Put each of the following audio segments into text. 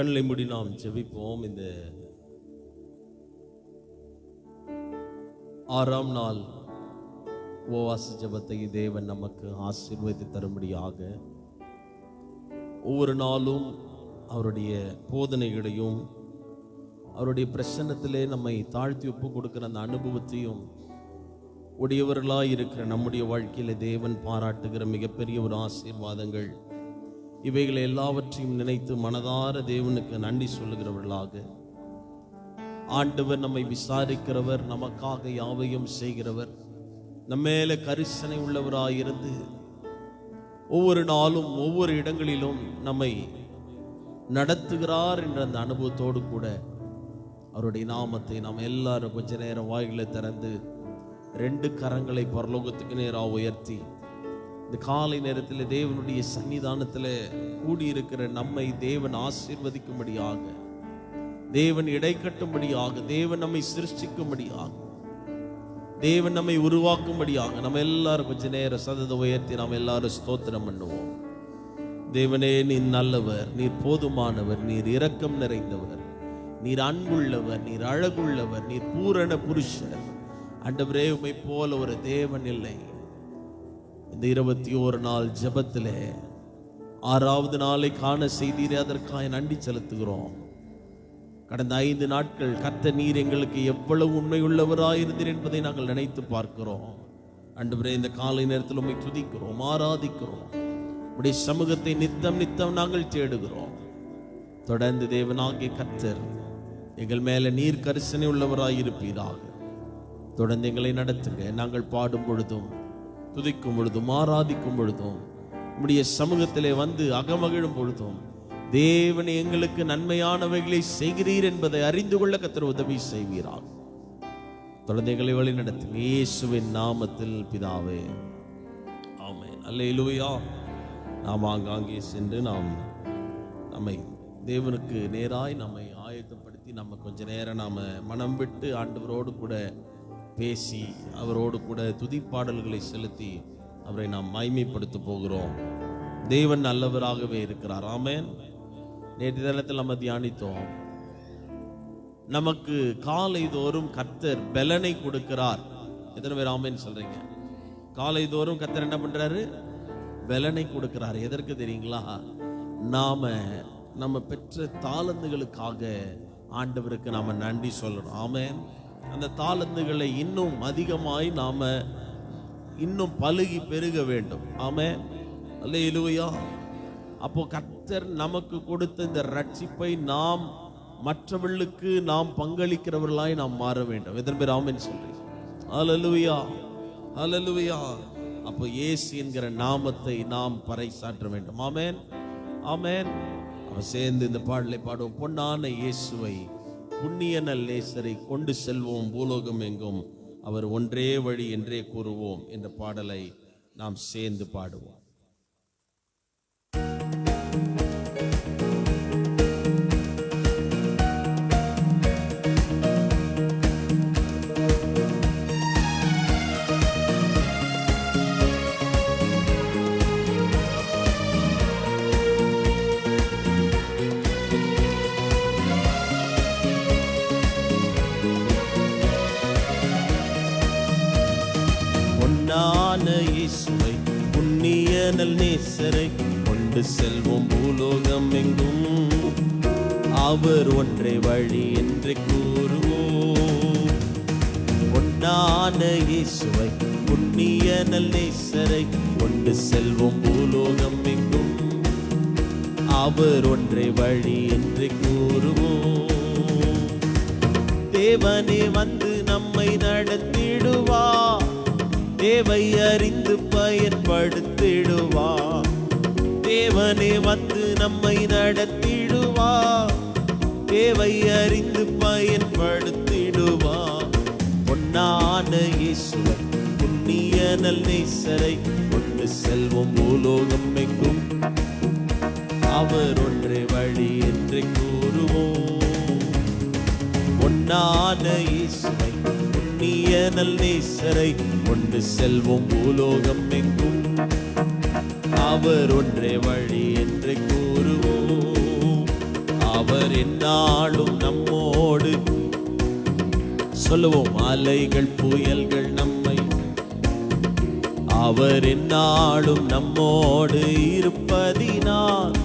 கண்களை மூடி நாம் ஜெபிப்போம். இந்த 6ஆம் நாள் உபவாச ஜெபத்தை தேவன் நமக்கு ஆசீர்வதித்து தரும்படியாக ஒவ்வொரு நாளும் அவருடைய போதனைகளையும் அவருடைய பிரசன்னத்திலே நம்மை தாழ்த்தி ஒப்பு கொடுக்கிற அந்த அனுபவத்தையும் உடையவர்களாய் இருக்கிற நம்முடைய வாழ்க்கையில தேவன் பாராட்டுகிற மிகப்பெரிய ஒரு ஆசீர்வாதங்கள் இவைகளை எல்லாவற்றையும் நினைத்து மனதார தேவனுக்கு நன்றி சொல்லுகிறவர்களாக, ஆண்டவர் நம்மை விசாரிக்கிறவர், நமக்காக யாவையும் செய்கிறவர், நம்மேல கரிசனை உள்ளவராயிருந்து ஒவ்வொரு நாளும் ஒவ்வொரு இடங்களிலும் நம்மை நடத்துகிறார் என்ற அந்த அனுபவத்தோடு கூட அவருடைய நாமத்தை நாம் எல்லாரும் கொஞ்ச நேரம் வாய்களை திறந்து 2 கரங்களை பரலோகத்துக்கு நேராக உயர்த்தி இந்த காலை நேரத்தில் தேவனுடைய சன்னிதானத்தில் கூடியிருக்கிற நம்மை தேவன் ஆசீர்வதிக்கும்படியாக, தேவன் இடைக்கட்டும்படியாக, தேவன் நம்மை சிருஷ்டிக்கும்படியாக, தேவன் நம்மை உருவாக்கும்படியாக நம்ம எல்லாரும் கொஞ்ச நேரம் சதத்தை உயர்த்தி நாம் எல்லாரும் ஸ்தோத்திரம் பண்ணுவோம். தேவனே, நீர் நல்லவர், நீர் போதுமானவர், நீர் இரக்கம் நிறைந்தவர், நீர் அன்புள்ளவர், நீர் அழகுள்ளவர், நீர் பூரண புருஷர். ஆண்டவரே, உம்மை போல ஒரு தேவன் இல்லை. இந்த 21 நாள் ஜெபத்திலே 6ஆவது நாளை காண செய்தீரே, அதற்காக நன்றி செலுத்துகிறோம். கடந்த 5 நாட்கள் கர்த்தர் நீர் எங்களுக்கு எவ்வளவு உண்மையுள்ளவராயிருந்தீர் என்பதை நாங்கள் நினைத்து பார்க்கிறோம். ஆண்டவரே, இந்த காலை நேரத்தில் உம்மை துதிக்கிறோம், ஆராதிக்கிறோம். உம்முடைய சமூகத்தை நித்தம் நித்தம் நாங்கள் தேடுகிறோம். தொடர்ந்து தேவனாகிய கர்த்தர் எங்கள் மேல நீர் கரிசனை உள்ளவராயிருப்பீராக. தொடர்ந்து எங்களை நடத்துங்க. நாங்கள் பாடும் பொழுதும் துதிக்கும் பொழுதும் ஆராதிக்கும் பொழுதும் உம்முடைய சமூகத்திலே வந்து அகமகிழும் பொழுதும் தேவன் எங்களுக்கு நன்மையானவைகளை செய்கிறீர் என்பதை அறிந்து கொள்ள கர்த்தர் உதவி செய்வீராக. தொடர்ந்து எங்களை வழி நடத்துங்க. இயேசுவின் நாமத்தில் பிதாவே, ஆமென். அல்லேலூயா. நாம் ஆங்காங்கே சென்று நம்மை தேவனுக்கு நேராய் நம்மை ஆயத்தப்படுத்தி நம்ம கொஞ்ச நேரம் நாம் மனம் விட்டு ஆண்டவரோடு கூட பேசி அவரோடு கூட துதிப்பாடல்களை செலுத்தி அவரை நாம் மகிமைப்படுத்த போகிறோம். தேவன் நல்லவராகவே இருக்கிறார். ஆமென். நேற்று தினத்தில் நம்ம தியானித்தோம், நமக்கு காலை தோறும் கர்த்தர் பலனை கொடுக்கிறார். எத்தனை பேர் ஆமென் சொல்றீங்க? காலை தோறும் கர்த்தர் என்ன பண்றாரு? பலனை கொடுக்கிறார். எதற்கு தெரியுங்களா? நம்ம பெற்ற தாளந்துகளுக்காக ஆண்டவருக்கு நாம நன்றி சொல்லணும். ஆமென். அந்த தாளந்துகளை இன்னும் அதிகமாய் நாம இன்னும் பலுகி பெருக வேண்டும். ஆமென். அல்லேலூயா. அப்போ கர்த்தர் நமக்கு கொடுத்த இந்த ரட்சிப்பை நாம் மற்றவர்களுக்கு நாம் பங்களிக்கிறவர்களாய் நாம் மாற வேண்டும். எத்தனை பேர் ஆமென் சொல்றீங்க? அல்லேலூயா, அல்லேலூயா. அப்போ இயேசு என்கிற நாமத்தை நாம் பறைசாற்ற வேண்டும். ஆமென், ஆமென். அவன் சேர்ந்து இந்த பாடலை பாடுவோம். பொன்னான இயேசுவை, புண்ணிய நல் நேசரை கொண்டு செல்வோம் பூலோகம் எங்கும், அவர் ஒன்றே வழி என்றே கூறுவோம் என்ற பாடலை நாம் சேர்ந்து பாடுவோம். இயேசுவை, புண்ணிய நல் நேசரை கொண்டு செல்வோம் பூலோகம் எங்கும், அவர் ஒன்றே வழி என்று கூறுவோம். பொன்னான இயேசுவை, புண்ணிய நல் நேசரை கொண்டு செல்வோம் பூலோகம் எங்கும், அவர் ஒன்றே வழி என்று கூறுவோம். தேவனே வந்து நம்மை நடத்திடுவார், தேவை அறிந்து பயன்படுத்திடுவார். தேவனே வந்து நம்மை நடத்திடுவார், தேவை அறிந்து பயன்படுத்திடுவார். பொன்னான இயேசுவை, புண்ணிய நல் நேசரை கொண்டு செல்வோம் பூலோகம் எங்கும், அவர் ஒன்றே வழி என்று கூறுவோம். பொன்னான இயேசுவை, புண்ணிய நல் நேசரை கொண்டு செல்வோம் பூலோகம் எங்கும், அவர் ஒன்றே வழி என்று கூறுவோம். அவர் எந்நாளும் நம்மோடு. சொல்லுவோம், அலைகள் புயல்கள் நம்மை, அவர் எந்நாளும் நம்மோடு இருப்பதினால்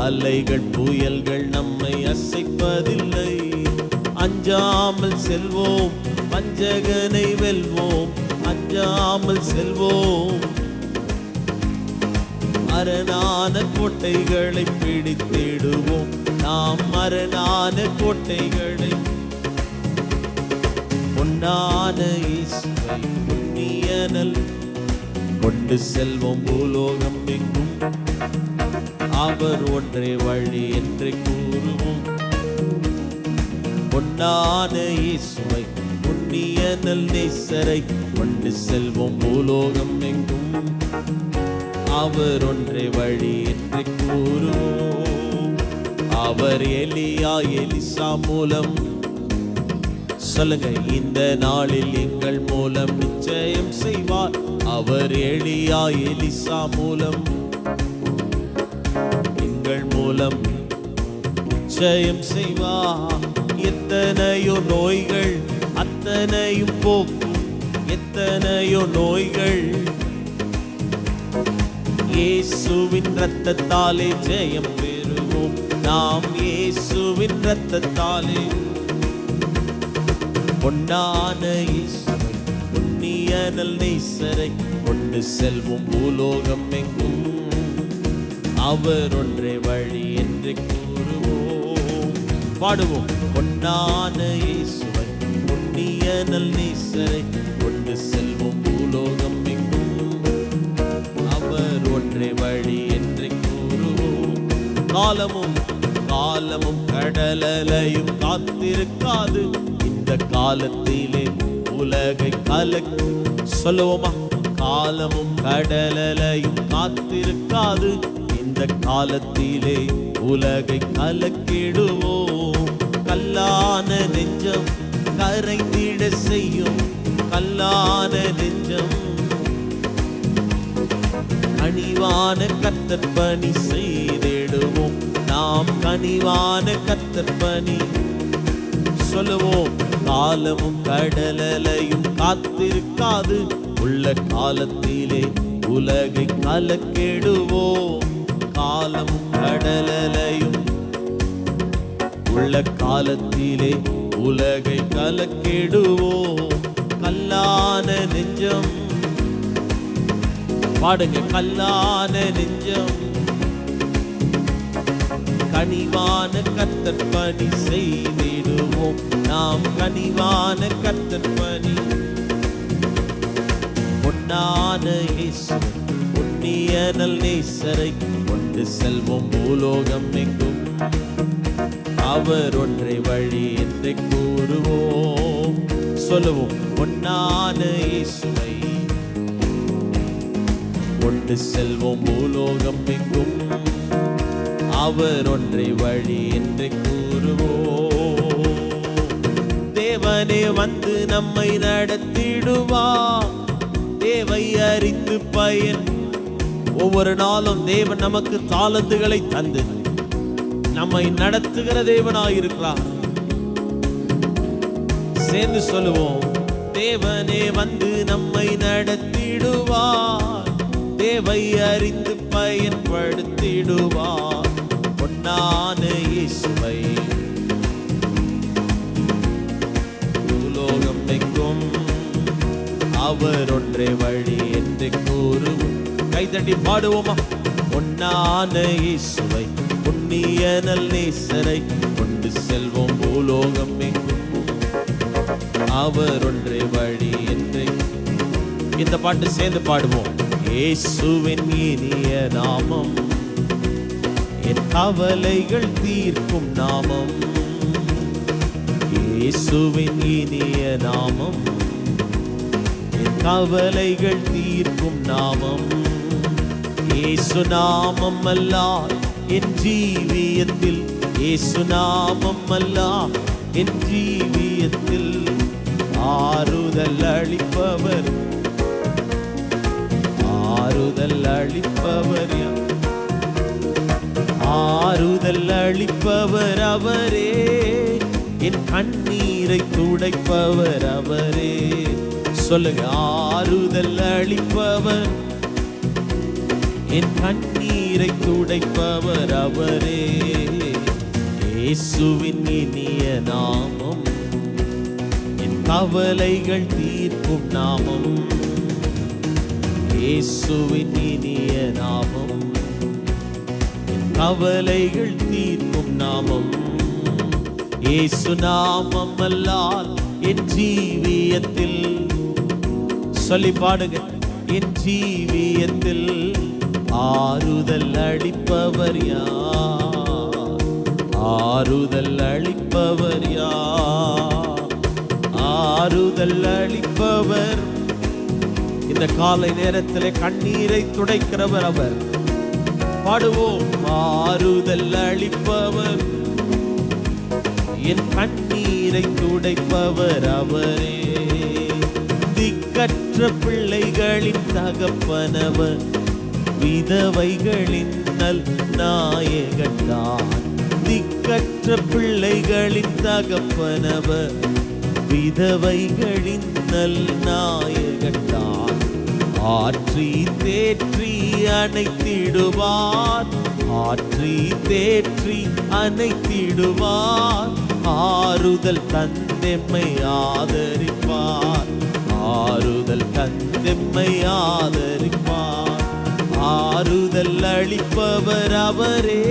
அலைகள் புயல்கள் நம்மை அசைப்பதில்லை. அஞ்சாமல் செல்வோம், வஞ்சகனை வெல்வோம், அஞ்சாமல் செல்வோம். அரணான கோட்டைகளை பிடித்திடுவோம், நாம் அரணான கோட்டைகளை. பொன்னான இயேசுவை புண்ணியனல் கொண்டு செல்வோம் பூலோகம் எங்கும். அவர் ஒன்றே வழி என்று கூறுவோம். பொன்னான இயேசுவை புண்ணியனல் நேசரை கொண்டு செல்வோம் பூலோகம் எங்கும். அவர் ஒன்றே வழி என்று கூறுவோம். அவர் எலியா எலிசா மூலம், சொல்லுங்க, இந்த நாளில் எங்கள் மூலம் நிச்சயம் செய்வார். அவர் எலியா எலிசா மூலம், எங்கள் மூலம் நிச்சயம் செய்வார். எத்தனையோ நோய்கள் அத்தனையும் போக்கும், எத்தனையோ நோய்கள் இயேசுவின் இரத்தத்தாலே ஜெயம் பெறுவோம். நாம் இயேசுவின் இரத்தத்தாலே. பொன்னான இயேசுவை புண்ணியனல் நேசரை கொண்டு செல்வோம் பூலோகம் எங்கும். அவர் ஒன்றே வழி என்று கூறுவோம். பாடுவோம், பொன்னான இயேசுவை புண்ணியனல் நேசரை கொண்டு செல்வோம் பூலோகம் எங்கும். அவர் ஒன்றே வழி என்று கூறுவோம். காலமும் காலமும் கடலையும் காத்திருக்காது, இந்த காலத்திலே உலகை கலக்கு. சொல்லுவோமா, காலமும் கடலையும் காத்திருக்காது, இந்த காலத்திலே உலகை கலக்கிடுவோம். கல்லான நெஞ்சம் கரைந்திட செய்யும், கல்லான நெஞ்சம் கனிவான கர்த்தர் பணி செய்திடுவோம். நாம் கனிவான கர்த்தர் பணி. சொல்லுவோம், காலமும் கடலையும் காத்திருக்காது, உள்ள காலத்திலே உலகை கலக்கிடுவோம். காலமும் கடலையும் உள்ள காலத்திலே உலகை கலக்கிடுவோம். கல்லான நெஞ்சம், பாடுங்க, கல்லான நெஞ்சம் கனிவான கர்த்தர் பணி செய்திடுவோம். நாம் கனிவான கர்த்தர் பணி. பொன்னான இயேசு புண்ணியனல் நேசரை கொண்டு செல்வோம் பூலோகம் எங்கும். அவர் ஒன்றை வழி என்று கூறுவோம். சொல்லுவோம், பொன்னான இயேசுவை கொண்டு செல்வோம் பூலோகம் எங்கும். அவர் ஒன்றை வழி என்று கூறுவோம். தேவனே வந்து நம்மை நடத்திடுவார், தேவை அறிந்து பயன். ஒவ்வொரு நாளும் தேவன் நமக்கு தாளந்துகளை தந்து நம்மை நடத்துகிற தேவனாயிருக்கிறார். சேர்ந்து சொல்லுவோம், தேவனே வந்து நம்மை நடத்திடுவார், தேவை அறிந்து பயன்படுத்திடுவார். பொன்னான இயேசுவை பூலோகம் எங்கும். அவர் ஒன்றே வழி என்று கூறுவோம். கைதட்டி பாடுவோமா, பொன்னான இயேசுவை புண்ணியனல் நேசரை கொண்டு செல்வோம் பூலோகம் எங்கும். அவர் ஒன்றே வழி என்று. இந்த பாட்டு சேர்ந்து பாடுவோம். இயேசுவின் இனிய நாமம் என் கவலைகள் தீர்க்கும் நாமம். இயேசுவின் இனிய நாமம் என் கவலைகள் தீர்க்கும் நாமம். இயேசு நாமம் அல்லால் என் ஜீவியத்தில், இயேசு நாமம் அல்லால் என் ஜீவியத்தில் ஆறுதல் அளிப்பவர், ஆறுதல் அளிப்பவர், ஆறுதல் அளிப்பவர் அவரே, என் கண்ணீரை துடைப்பவர் அவரே. சொல்லுங்க, ஆறுதல் அளிப்பவர், என் கண்ணீரை துடைப்பவர் அவரே. இயேசுவின் இனிய நாமம், என் கவலைகள் தீர்க்கும் நாமம். இயேசுவின் இனிய நாமம், என் கவலைகள் தீர்க்கும் நாமம். இயேசு நாமம் அல்லால் என் ஜீவியத்தில், சொல்லி பாடுங்க, என் ஜீவியத்தில் ஆறுதல் அளிப்பவர் யார்? ஆறுதல் அளிப்பவர் யார்? ஆறுதல் அளிப்பவர். இந்த காலை நேரத்திலே கண்ணீரை துடைக்கிறவர் அவர். பாடுவோம், ஆறுதல் அளிப்பவர், என் கண்ணீரை துடைப்பவர் அவரே. திக்கற்ற பிள்ளைகளின் தகப்பனவர், விதவைகளின் நல் நாயகன்தான். திக்கற்ற பிள்ளைகளின் தகப்பனவர், விதவைகளின் நல் நாயகன்தான். ஆற்றி தேற்றி அணைத்திடுவார், ஆற்றி தேற்றி அணைத்திடுவார். ஆறுதல் தந்தெம்மை ஆதரிப்பார், ஆறுதல் தந்தெம்மை ஆதரிப்பார். ஆறுதல் அளிப்பவர் அவரே,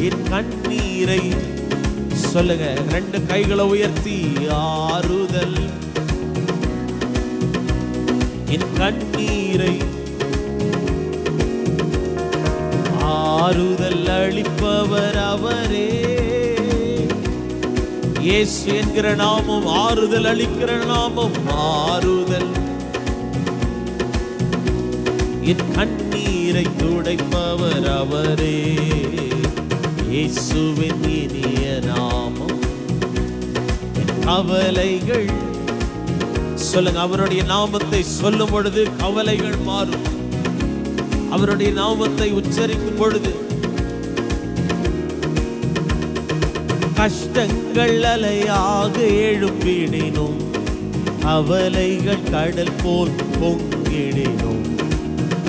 என் கண்ணீரை, சொல்லுங்க, ரெண்டு கைகளை உயர்த்தி, ஆறுதல், என் கண்ணீரை, ஆறுதல் அளிப்பவர் அவரே. இயேசு என்கிற நாமம் ஆறுதல் அளிக்கிற நாமம். ஆறுதல், என் கண்ணீரை துடைப்பவர் அவரே. இயேசுவின் இனிய நாமம், என் கவலைகள், சொல்லுங்க, அவருடைய நாமத்தை சொல்லும் பொழுது கவலைகள் மாறும். அவருடைய நாமத்தை உச்சரிக்கும் பொழுது கஷ்டங்கள் அலையாக எழும்பிடினும், கவலைகள் கடல் போல் பொங்கிடினும்.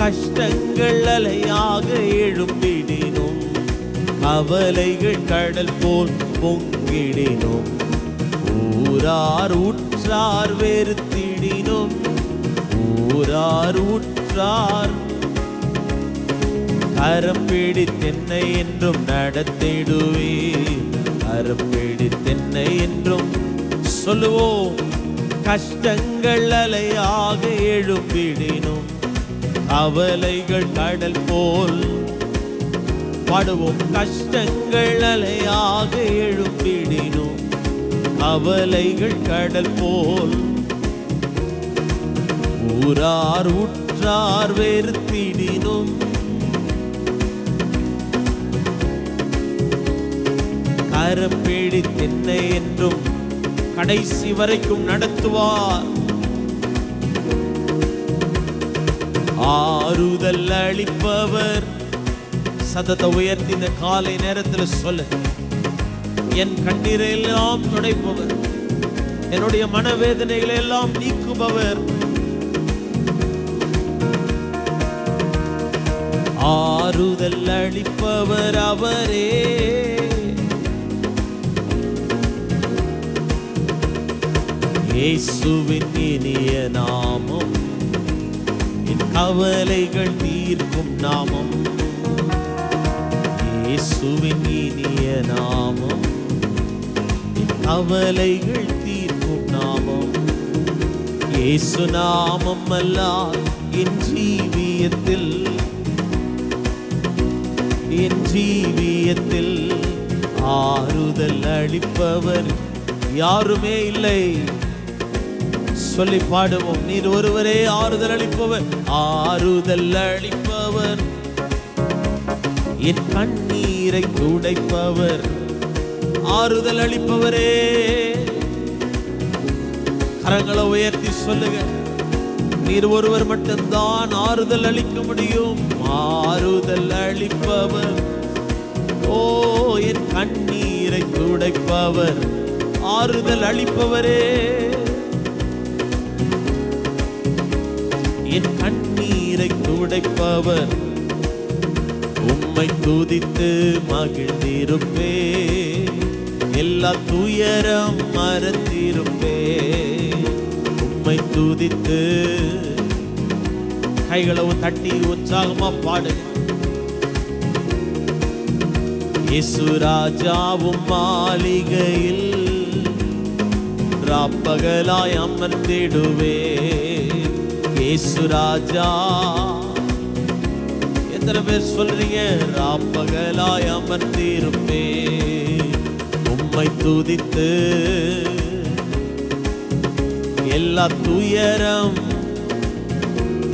கஷ்டங்கள் அலையாக எழும்பிடினும், கவலைகள் கடல் போல் பொங்கிடினும். ஊரார் உற்றார் வெறுத்திடினும், ஊரார் உற்றார் கரம் பிடித்தென்னை என்றும் நடத்திடுவே, கரம் பிடித்தென்னை என்றும். சொல்லுவோம், கஷ்டங்கள் அலையாக எழும்பிடினும், கவலைகள் கடல் போல். பாடுவோம், கஷ்டங்கள் அலையாக எழும்பிடினும், கவலைகள் கடல் போல். ஊரார் உற்றார் வெறுத்திடினும், கரம் பிடித்தென்னை என்றும் கடைசி வரைக்கும் நடத்துவார். ஆறுதல் அளிப்பவர். சத்தத்தை உயர்த்தி இந்த காலை நேரத்தில் சொல்ல, என் கண்ணீரை எல்லாம் துடைப்பவர், என்னுடைய மனவேதனைகளை எல்லாம் நீக்குபவர். ஆறுதல் அளிப்பவர் அவரே. இயேசுவின் இனிய நாமம், என் கவலைகள் தீர்க்கும் நாமம். இயேசுவின் இனிய நாமம், என் கவலைகள் தீர்க்கும் நாமம். இயேசு நாமம் அல்லால் என் ஜீவியத்தில், என் ஜீவியத்தில் ஆறுதல் அளிப்பவர் யாருமே இல்லை. சொல்லி பாடுவோம், நீர் ஒருவரே ஆறுதல் அளிப்பவர். ஆறுதல் அளிப்பவர், என் கண்ணீரை துடைப்பவர். ஆறுதல் அளிப்பவரே. கரங்களை உயர்த்தி சொல்லுங்க, நீர் ஒருவர் மட்டும்தான் ஆறுதல் அளிக்க முடியும். ஆறுதல் அளிப்பவர், ஓ என் கண்ணீரை துடைப்பவர், ஆறுதல் அளிப்பவரே, என் கண்ணீரை துடைப்பவர், உம்மை துதித்து மகிழ்ந்திருப்பே, எல்லா துயரம் மறந்திருப்பே, உம்மை துதித்து. கைகளவு தட்டி உற்சாகமா பாடு. இயேசு ராஜாவும் மாளிகையில் ராப்பகலாய் அமர்ந்திடுவே. இயேசு ராஜா, எத்தனை பேர் சொல்றீங்க? ராப்பகலாய் அமர்ந்திருப்பே, உம்மை துதித்து எல்லா துயரம்.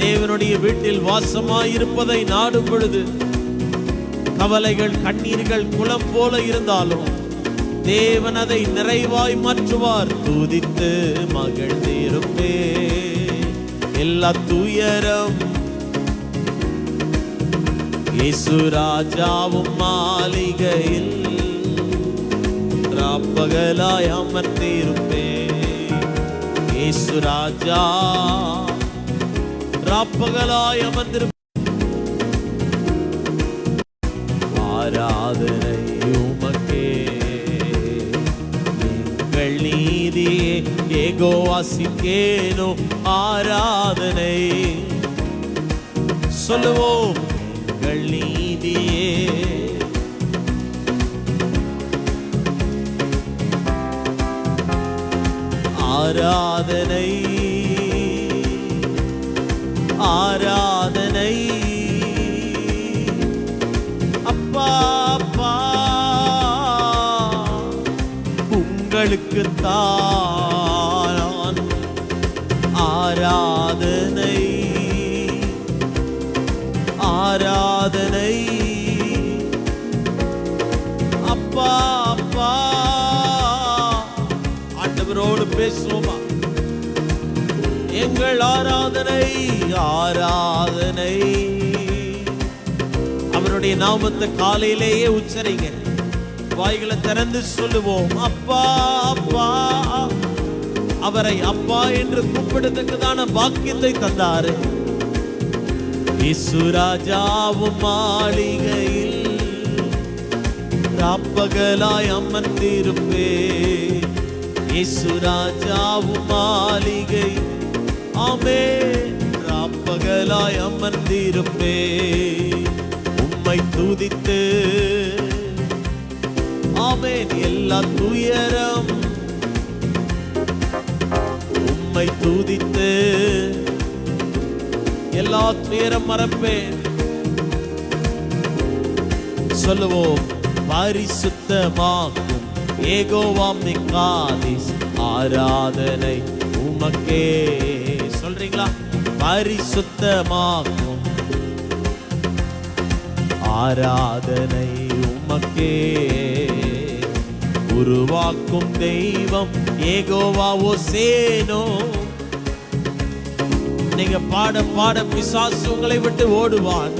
தேவனுடைய வீட்டில் வாசமாயிருப்பதை நாடும் பொழுது கவலைகள் கண்ணீர்கள் குளம் போல இருந்தாலும் தேவன் அதை நிறைவாய் மாற்றுவார். துதித்து மகிழ்ந்திருப்பே, எல்லா துயரம். இயேசு ராஜாவும் மாளிகையில் ராப்பகலாய் அமர்ந்திருப்பே. இயேசு ராஜா ராப்பகலாய் அமர்ந்திருப்பே. ஆராதனை உமக்கே, எங்கள் நீதியே ஏகோவாசிக்கேனோ ஆராதனை. சொல்லுவோம், எங்கள் நீதியே ஆராதனை, ஆராதனை. அப்பா அப்பா உங்களுக்கு தான் ஆராதனை, ஆராதனை. அப்பா அப்பா, ஆண்டவரோடு பேசுவோமா? எங்கள் ஆராதனை, ஆராதனை. அவருடைய நாமத்தை காலையிலேயே உச்சரிங்க, வாய்களை திறந்து சொல்லுவோம். அப்பா அப்பா. அவரை அப்பா என்று கூப்பிடுறதுக்குதான பாக்கியத்தை தந்தாரு. இயேசு ராஜாவும் மாளிகையில் ராப்பகலாய் அமர்ந்திருப்பே. இயேசு ராஜாவும் மாளிகை, ஆமென், ராப்பகலாய் அமர்ந்திருப்பே. உம்மை துதித்து, ஆமென், எல்லா துயரம். உம்மை துதித்து எல்லா துயரம் மறப்பேன். சொல்லுவோம், பரிசுத்தமாக்கும் யெகோவா மிக்காதீஸ் ஆராதனை உமக்கே. சொல்றீங்களா? பரிசுத்தமாக்கும் ஆராதனை உமக்கே. உருவாக்கும் தெய்வம் யெகோவா ஓசேனோ. நீங்க பாட பாட பிசாசு உங்களை விட்டு ஓடுவான்.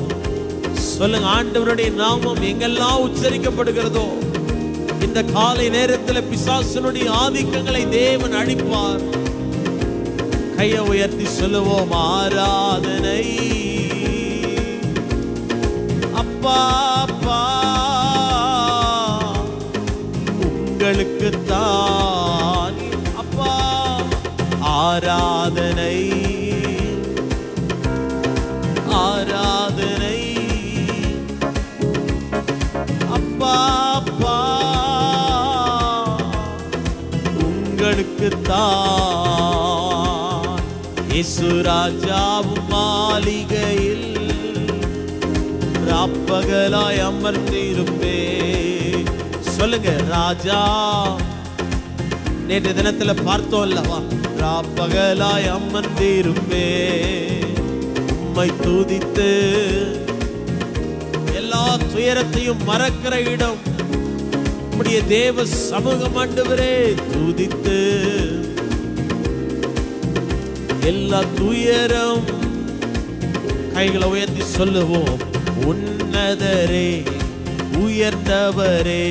சொல்லுங்க, ஆண்டவருடைய நாமம் எங்கெல்லாம் உச்சரிக்கப்படுகிறதோ இந்த காலை நேரத்தில் பிசாசுனுடைய ஆதிக்கங்களை தேவன் அழிப்பார். கையை உயர்த்தி சொல்லுவோம், ஆராதனை. அப்பா அப்பா உங்களுக்கு தான் அப்பா ஆராதனை, ஆராதனை. அப்பா அப்பா உங்களுக்கு தான். இயேசு ராஜாவும் மாளிகையில் ராப்பகலாய் அமர்ந்திருப்பே. சொல்லுங்க, ராஜா. நேற்று தினத்துல பார்த்தோம் அல்லவா? ராப்பகலாய் அமர்ந்திருப்பே. உம்மை துதித்து எல்லா துயரத்தையும் மறக்கிற இடம் உம்முடைய தேவ சமூகம். ஆண்டவரே, துதித்து எல்லா துயரம். கைகளை உயர்த்தி சொல்லுவோம், உன்னதரே உயர்ந்தவரே.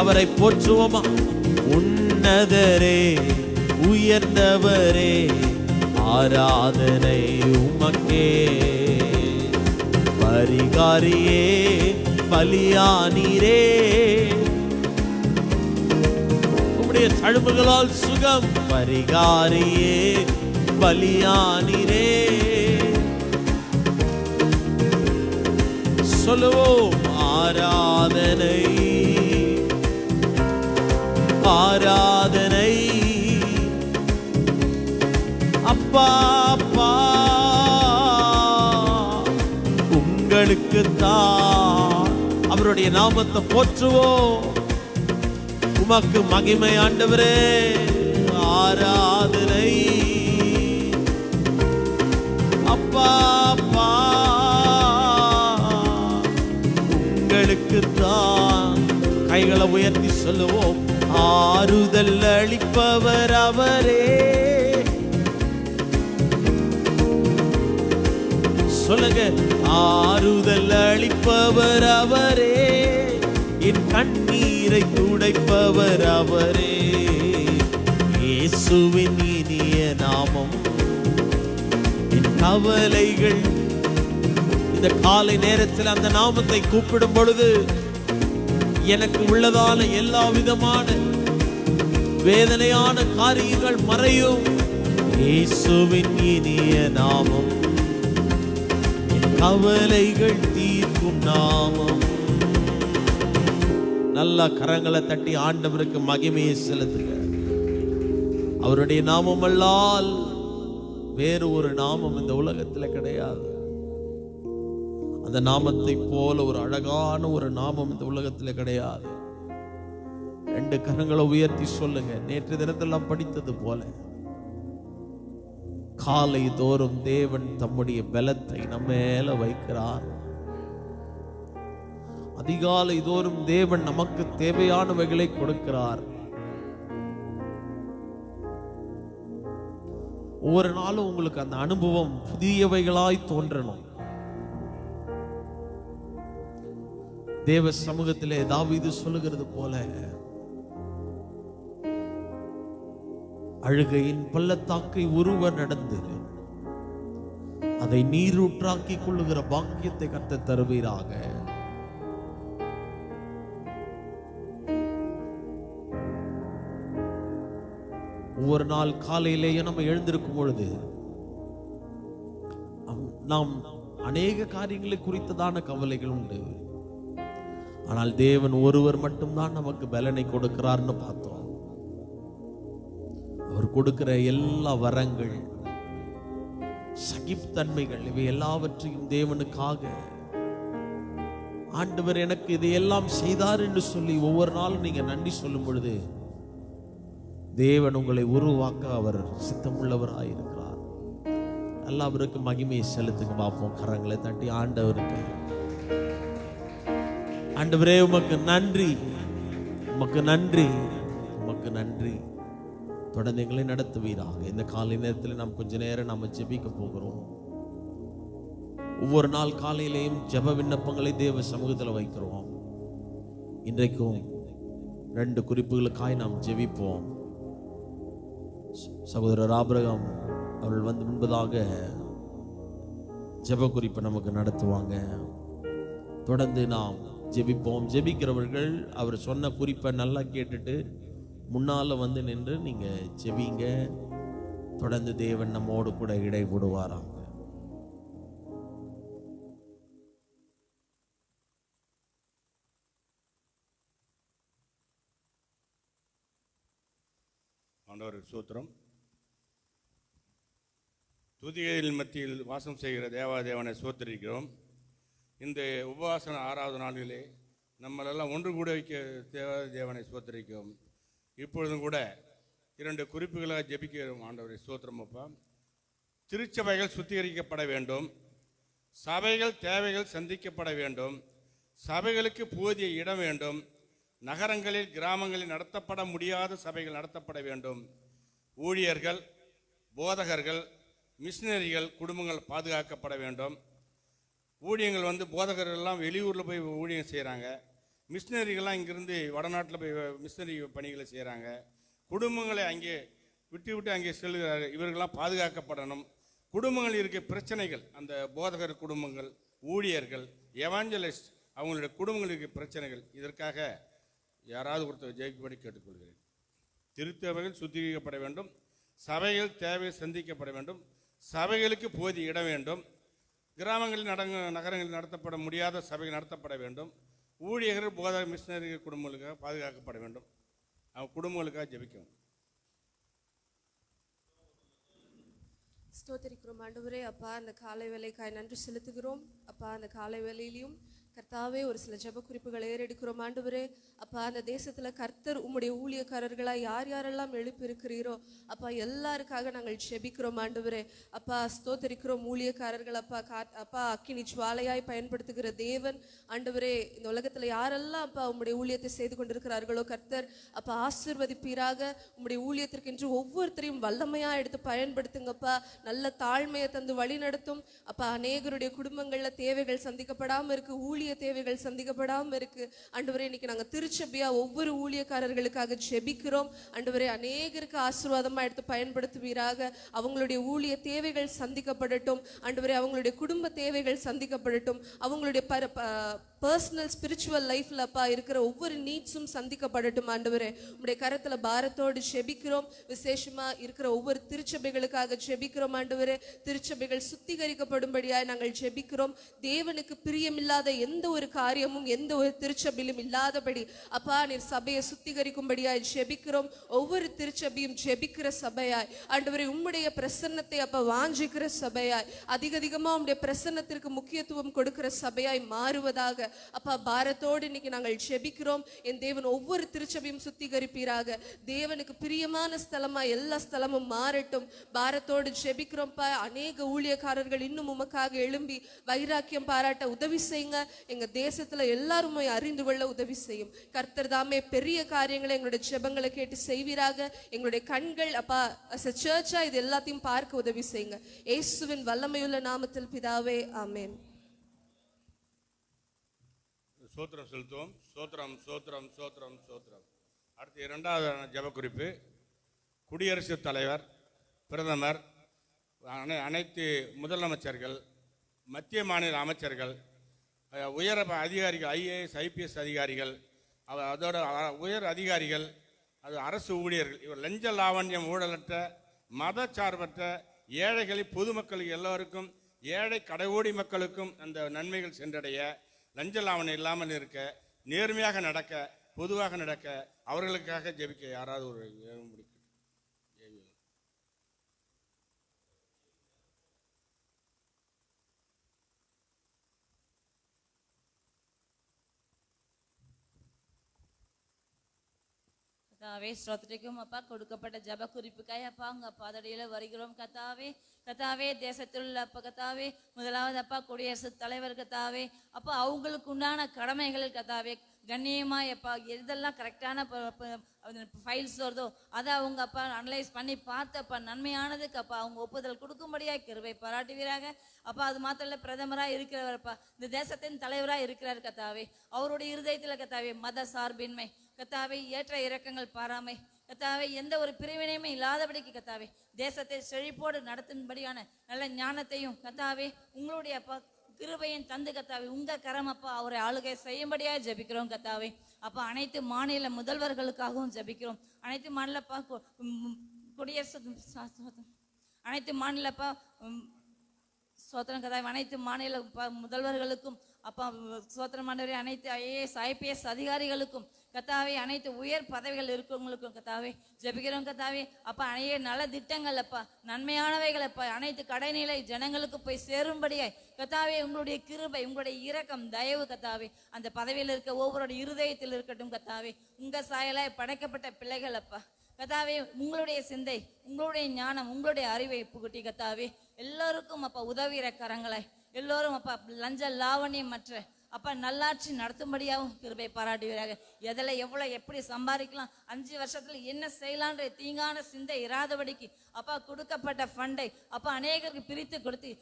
அவரை போற்றுவோமா? உன்னதரே, உயர்ந்தவரே, ஆராதனை உமக்கே. பரிகாரியே, பலியானீரே, உம்முடைய தழும்புகளால் சுகம். பரிகாரியே, பலியானீரே. சொல்லுவோம், ஆராதனை, ஆராதனை. அப்பா அப்பா உங்களுக்கு தான். அவருடைய நாமத்தை போற்றுவோம். உமக்கு மகிமை ஆண்டவரே. ஆராதனை அப்பா அப்பா உங்களுக்கு தான். கைகளை உயர்த்தி சொல்லுவோம், ஆறுதல் அளிப்பவர் அவரே. சொல்லுங்க, ஆறுதல் அளிப்பவர் அவரே, என் கண்ணீரை துடைப்பவர் அவரே. இயேசுவின் இனிய நாமம் என் கவலைகள். இந்த காலை நேரத்தில் அந்த நாமத்தை கூப்பிடும் பொழுது எனக்கு உள்ளதான எல்லா விதமான வேதனையான காரியங்கள் மறையும். இயேசுவின் இனிய நாமம் என் கவலைகள் தீர்க்கும் நாமம். நல்ல கரங்களை தட்டி ஆண்டவருக்கு மகிமையை செலுத்துங்க. அவருடைய நாமம் அல்லால் வேறு ஒரு நாமம் இந்த உலகத்தில் கிடையாது. அந்த நாமத்தை போல ஒரு அழகான ஒரு நாமம் இந்த உலகத்தில் கிடையாது. ரெண்டு கரங்களை உயர்த்தி சொல்லுங்க. நேற்று தினத்தில் நாம் படித்தது போல காலை தோறும் தேவன் தம்முடைய பலத்தை நம்ம மேல வைக்கிறார். அதிகாலை தோறும் தேவன் நமக்கு தேவையானவைகளை கொடுக்கிறார். ஒவ்வொரு நாளும் உங்களுக்கு அந்த அனுபவம் புதியவைகளாய் தோன்றணும். தேவ சமூகத்திலே தாவீது சொல்லுகிறது போல, அழுகையின் பள்ளத்தாக்கை உருவ நடந்து அதை நீரூற்றாக்கி கொள்ளுகிற பாக்கியத்தை கர்த்தர் தருவீராக. ஒவ்வொரு நாள் காலையிலேயே நம்ம எழுந்திருக்கும் பொழுது நாம் அநேக காரியங்களை குறித்ததான கவலைகள் உண்டு. ஆனால் தேவன் ஒருவர் மட்டும்தான் நமக்கு பலனை கொடுக்கிறார்னு பார்த்தோம். அவர் கொடுக்கிற எல்லா வரங்கள், சகிப்புத்தன்மைகள், இவை எல்லாவற்றையும் தேவனுக்காக ஆண்டவர் எனக்கு இதையெல்லாம் செய்தார் என்று சொல்லி ஒவ்வொரு நாளும் நீங்க நன்றி சொல்லும் பொழுது தேவன் உங்களை உருவாக்க அவர் சித்தமுள்ளவராயிருக்கிறார். நல்லா அவருக்கு மகிமையை செலுத்துங்க பார்ப்போம். கரங்களை தட்டி ஆண்டவருக்கு, ஆண்டவரே உமக்கு நன்றி, உமக்கு நன்றி, உமக்கு நன்றி. தொடர்ந்து எங்களை நடத்துவீராக. இந்த காலை நேரத்தில் நாம் கொஞ்ச நேரம் நாம ஜெபிக்க போகிறோம். ஒவ்வொரு நாள் காலையிலேயும் ஜெப விண்ணப்பங்களை தேவ சமூகத்தில் வைக்கிறோம். இன்றைக்கும் 2 குறிப்புகளுக்காய் நாம் ஜெபிப்போம். சகோதரர் ஆபிரகாம் அவர்கள் வந்து முன்பதாக ஜெப குறிப்பை நமக்கு நடத்துவாங்க. தொடர்ந்து நாம் ஜெபிப்போம். ஜெபிக்கிறவர்கள் அவர் சொன்ன குறிப்பை நல்லா கேட்டுட்டு முன்னால வந்து நின்று நீங்க ஜெபிங்க. தொடர்ந்து தேவன் நம்மோடு கூட இடைபடுவாராம். ஆண்டவருக்கு ஸ்தோத்திரம். துதிகளின் மத்தியில் வாசம் செய்கிற தேவாதேவனை ஸ்தோத்திரிக்கிறோம். இந்த உபவாசன 6வது நாளிலே நம்மளெல்லாம் ஒன்று கூட வைக்க தேவாதேவனை ஸ்தோத்திரிக்கிறோம். இப்பொழுதும் கூட 2 குறிப்புகளாக ஜெபிக்கிறோம். ஆண்டவரை ஸ்தோத்திரம் அப்பா. திருச்சபைகள் சுத்திகரிக்கப்பட வேண்டும், சபைகள் தேவைகள் சந்திக்கப்பட வேண்டும், சபைகளுக்கு போதிய இடம் வேண்டும், நகரங்களில் கிராமங்களில் நடத்தப்பட முடியாத சபைகள் நடத்தப்பட வேண்டும், ஊழியர்கள், போதகர்கள், மிஷினரிகள் குடும்பங்கள் பாதுகாக்கப்பட வேண்டும், ஊழியங்கள் வந்து போதகர்கள் எல்லாம் வெளியூரில் போய் ஊழியம் செய்கிறாங்க. மிஷினரிகள்லாம் இங்கேருந்து வடநாட்டில் போய் மிஷினரி பணிகளை செய்கிறாங்க. குடும்பங்களை அங்கே விட்டு அங்கே செல்கிறார்கள். இவர்கள்லாம் பாதுகாக்கப்படணும். குடும்பங்கள் இருக்க பிரச்சனைகள், அந்த போதகர் குடும்பங்கள், ஊழியர்கள், எவாஞ்சலிஸ்ட் அவங்களுடைய குடும்பங்களுக்கு பிரச்சனைகள், இதற்காக யாராவது ஒருத்தர் ஜெயிக்கும்படி கேட்டுக்கொள்கிறேன். திருத்தவைகள் சுத்திகரிக்கப்பட வேண்டும். சபைகள் தேவை சந்திக்கப்பட வேண்டும். சபைகளுக்கு போதிய இடம் வேண்டும். கிராமங்களில் நகரங்களில் நடத்தப்பட முடியாத சபைகள் நடத்தப்பட வேண்டும். ஊழியர்கள் போதக மிஷினரிகள் குடும்பங்களுக்காக பாதுகாக்கப்பட வேண்டும். அவங்க குடும்பங்களுக்காக ஜெபிக்கணும். ஸ்தோத்திரிக்கிறோம் ஆண்டவரே. அப்பா, அந்த காலை வேலைக்காய் நன்றி செலுத்துகிறோம். அப்பா, அந்த காலை வேலையிலையும் கர்த்தாவே ஒரு சில ஜெப குறிப்புகளை ஏறெடுக்கிறோம் ஆண்டவரே. அப்பா, அந்த தேசத்துல கர்த்தர் உம்முடைய ஊழியக்காரர்களாய் யார் யாரெல்லாம் எழுப்பி இருக்கிறீரோ அப்பா எல்லாருக்காக நாங்கள் ஜெபிக்கிறோம் ஆண்டவரே. அப்பா, ஸ்தோத்திரிக்கிறோம். ஊழியக்காரர்கள் அப்பா அக்கினி ஜுவாலையாய் பயன்படுத்துகிற தேவன் ஆண்டவரே. இந்த உலகத்துல யாரெல்லாம் அப்பா உம்முடைய ஊழியத்தை செய்து கொண்டிருக்கிறார்களோ கர்த்தர் அப்பா ஆசீர்வதிப்பீராக. உம்முடைய ஊழியத்திற்கென்று ஒவ்வொருத்தரையும் வல்லமையா எடுத்து பயன்படுத்துங்கப்பா. நல்ல தாழ்மையை தந்து வழி நடத்தும் அப்பா. அநேகருடைய குடும்பங்கள்ல தேவைகள் சந்திக்கப்படாம இருக்கு, ஊழிய தேவைகள் சந்திக்கப்படாம இருக்கு ஆண்டவரே. இன்னைக்கு நாங்க திருச்சபையா ஒவ்வொரு ஊழியக்காரர்களுக்காக ஜெபிக்கிறோம் ஆண்டவரே. அநேகருக்கு ஆசீர்வாதமா எடுத்து பயன்படுத்துவீராக. அவங்களுடைய ஊழிய தேவைகள் சந்திக்கப்படட்டும் ஆண்டவரே. அவங்களுடைய குடும்ப தேவைகள் சந்திக்கப்படட்டும். அவங்களுடைய பர்சனல் ஸ்பிரிச்சுவல் லைஃப்ல அப்பா இருக்கிற ஒவ்வொரு நீட்ஸும் சந்திக்கப்படட்டும் ஆண்டவரே. உங்களுடைய கரத்துல பாரத்தோடு ஜெபிக்கிறோம். விசேஷமா இருக்கிற ஒவ்வொரு திருச்சபைகளுக்காக ஜெபிக்கிறோம் ஆண்டவரே. திருச்சபைகள் சுத்திகரிக்கப்படும்படியாய் நாங்கள் ஜெபிக்கிறோம். தேவனுக்கு பிரியமில்லாத எந்த ஒரு காரியமும் எந்த ஒரு திருச்சபையிலும் இல்லாதபடி அப்பா நீர் சபையை சுத்திகரிக்கும்படியாய் ஜெபிக்கிறோம். ஒவ்வொரு திருச்சபையும் ஜெபிக்கிற சபையாய் ஆண்டவரே, உம்முடைய பிரசன்னத்தை அப்பா வாஞ்சிக்கிற சபையாய், அதிகமா உம்முடைய பிரசன்னத்திற்கு முக்கியத்துவம் கொடுக்கிற சபையாய் மாறுவதாக அப்பா பாரத்தோடு இன்னைக்கு நாங்கள் ஜெபிக்கிறோம். என் தேவன் ஒவ்வொரு திருச்சபையும் சுத்திகரிப்பீராக. தேவனுக்கு பிரியமான ஸ்தலமா எல்லா ஸ்தலமும் மாறட்டும். பாரத்தோடு ஜெபிக்கிறோம்ப்பா. அநேக ஊழியக்காரர்கள் இன்னும் உமக்காக எழும்பி வைராக்கியம் பாராட்ட உதவி செய்யுங்க. எங்க தேசத்துல எல்லாருமே அறிந்து கொள்ள உதவி செய்யும். கர்த்தர் தாமே பெரிய காரியங்களை எங்களுடைய ஜெபங்களை கேட்டு செய்வீராக. எங்களுடைய கண்கள் அப்பா as a church-ஆ இது எல்லாத்தையும் பார்க்க உதவி செய்யுங்க. இயேசுவின் வல்லமையுள்ள நாமத்தில் பிதாவே, ஆமென். சோத்திரம் செலுத்துவோம். சோத்திரம் சோத்திரம் சோத்திரம் சோத்திரம். அடுத்து இரண்டாவது ஜெப குறிப்பு. குடியரசுத் தலைவர், பிரதமர், அனைத்து முதலமைச்சர்கள், மத்திய மாநில அமைச்சர்கள், உயர் அதிகாரிகள், ஐஏஎஸ் ஐபிஎஸ் அதிகாரிகள், அதோட உயர் அதிகாரிகள், அது அரசு ஊழியர்கள், இவர் லஞ்ச லாவண்யம் ஊழலற்ற மதச்சார்பற்ற ஏழைகளை பொதுமக்களுக்கு எல்லோருக்கும், ஏழை கடைவோடி மக்களுக்கும் அந்த நன்மைகள் சென்றடைய, லஞ்ச லாவணம் இல்லாமல் இருக்க, நேர்மையாக நடக்க, பொதுவாக நடக்க, அவர்களுக்காக ஜெபிக்க யாராவது ஒரு முடிக்கும். கத்தாவே ஸ்தோத்திரிக்கும் அப்பா. கொடுக்கப்பட்ட ஜப குறிப்புக்காய் அப்பா உங்க பாதடியில வருகிறோம் கத்தாவே. கத்தாவே தேசத்தில் உள்ள அப்பா கத்தாவே முதலாவது அப்பா குடியரசுத் தலைவர் கத்தாவே அப்பா அவங்களுக்கு உண்டான கடமைகள் கத்தாவே கண்ணியமாக எப்பா எதெல்லாம் கரெக்டான ஃபைல்ஸ் வருதோ அதை அவங்க அப்பா அனலைஸ் பண்ணி பார்த்து அப்பா நன்மையானதுக்கு அப்பா அவங்க ஒப்புதல் கொடுக்கும்படியாக கிருபை பாராட்டுவீராக. அப்பா அது மாத்திரம் இல்லை, பிரதமராக இருக்கிறவர்ப்பா இந்த தேசத்தின் தலைவராக இருக்கிறார் கத்தாவே. அவருடைய இருதயத்தில் கத்தாவே மத சார்பின்மை கத்தாவே, ஏற்ற இறக்கங்கள் பாராமை கத்தாவே, எந்த ஒரு பிரிவினையுமே இல்லாதபடிக்கு கத்தாவே தேசத்தை செழிப்போடு நடத்தும்படியான நல்ல ஞானத்தையும் கத்தாவே உங்களுடைய அப்பா கிருபையின் தந்து கத்தாவே உங்க கரம் அப்பா அவரை ஆளுகை செய்யும்படியாக ஜெபிக்கிறோம் கத்தாவே. அப்பா அனைத்து மாநில முதல்வர்களுக்காகவும் ஜெபிக்கிறோம். அனைத்து மாநிலப்பா குடியரசு அனைத்து மாநிலப்பா சோத்திரம் கதாவே அனைத்து மாநில முதல்வர்களுக்கும் அப்பா சோத்திரம் ஆண்டவரே, அனைத்து ஐஏஎஸ் ஐபிஎஸ் அதிகாரிகளுக்கும் கத்தாவே, அனைத்து உயர் பதவிகள் இருக்கிறவங்களுக்கும் கத்தாவே ஜெபிக்கிறோம் கத்தாவே. அப்பா அநேக நல திட்டங்கள் அப்பா நன்மையானவைகள் அப்பா அனைத்து கடைநிலை ஜனங்களுக்கு போய் சேரும்படியாய் கத்தாவே உங்களுடைய கிருபை உங்களுடைய இரக்கம் தயவு கத்தாவே அந்த பதவியில் இருக்க ஒவ்வொரு இருதயத்தில் இருக்கட்டும் கத்தாவே. உங்க சாயலாய் படைக்கப்பட்ட பிள்ளைகள் அப்பா கத்தாவே உங்களுடைய சிந்தை உங்களுடைய ஞானம் உங்களுடைய அறிவை புகுட்டி கத்தாவே எல்லோருக்கும் அப்பா உதவிற கரங்களாய் எல்லோரும் அப்பா லஞ்ச லாவணியம் மற்ற அப்பா நல்லாட்சி நடத்தும்படியாகவும் கிருபை பாராட்டுவீராக. எதில் எவ்வளோ எப்படி சம்பாதிக்கலாம், 5 வருஷத்துல என்ன செய்யலான்ற தீங்கான சிந்தை இராதபடிக்கு அப்பா கொடுக்கப்பட்ட ஃபண்டை அப்பா அநேகருக்கு பிரித்து கொடுத்து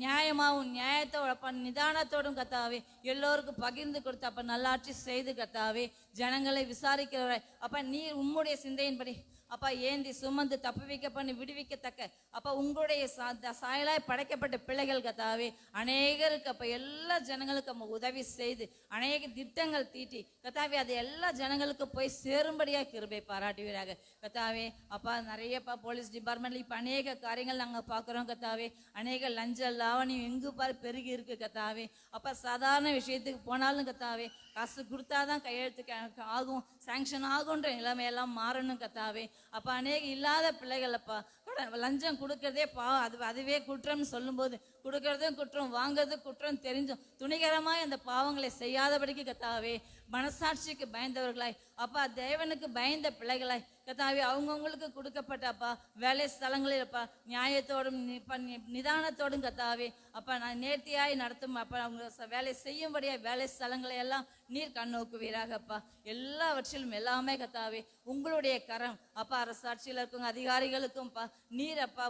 நியாயமாகவும் நியாயத்தோடு அப்பா நிதானத்தோடும் கத்தாவே எல்லோருக்கும் பகிர்ந்து கொடுத்து அப்பா நல்லாட்சி செய்து கத்தாவே ஜனங்களை விசாரிக்கிறவரை அப்பா நீர் உம்முடைய சிந்தையின்படி அப்பா ஏந்தி சுமந்து தப்பு வைக்க பண்ணி விடுவிக்கத்தக்க அப்பா உங்களுடைய சாயலாய் படைக்கப்பட்ட பிள்ளைகள் கத்தாவே அநேகருக்கு அப்ப எல்லா ஜனங்களுக்கும் நம்ம உதவி செய்து அநேக திட்டங்கள் தீட்டி கத்தாவே அது எல்லா ஜனங்களுக்கும் போய் சேரும்படியா கிருபை பாராட்டுவீராக கத்தாவே. அப்பா நிறையப்பா போலீஸ் டிபார்ட்மெண்ட்ல இப்ப அநேக காரியங்கள் நாங்க பாக்குறோம் கத்தாவே. அநேக லஞ்ச லாவணியம் எங்கு பாரு பெருகி இருக்கு கத்தாவே. அப்பா சாதாரண விஷயத்துக்கு போனாலும் கத்தாவே காசு கொடுத்தாதான் கையெழுத்து ஆகும், சாங்ஷன் ஆகுன்ற நிலைமையெல்லாம் மாறணும் கத்தாவே. அப்ப அநேக இல்லாத பிள்ளைகள் அப்பா லஞ்சம் கொடுக்கறதே பாவம், அதுவே குற்றம்னு சொல்லும்போது கொடுக்கறதும் குற்றம் வாங்குறது குற்றம் தெரிஞ்சும் துணிகரமாய் அந்த பாவங்களை செய்யாதபடிக்கு கத்தாவே மனசாட்சிக்கு பயந்தவர்களாய் அப்பா தேவனுக்கு பயந்த பிள்ளைகளாய் கத்தாவே அவங்கவுங்களுக்கு கொடுக்கப்பட்ட அப்பா வேலை ஸ்தலங்களில் அப்பா நியாயத்தோடும் நிதானத்தோடும் கத்தாவே அப்பா நான் நேர்த்தியாய் நடத்தும் அப்பா அவங்க வேலை செய்யும்படியா வேலை ஸ்தலங்களை எல்லாம் நீர் கண்ணோக்குவீராக அப்பா. எல்லாவற்றிலும் எல்லாமே கத்தாவே உங்களுடைய கரம் அப்பா அரசாட்சியில் இருக்கும் அதிகாரிகளுக்கும் நீர் அப்பா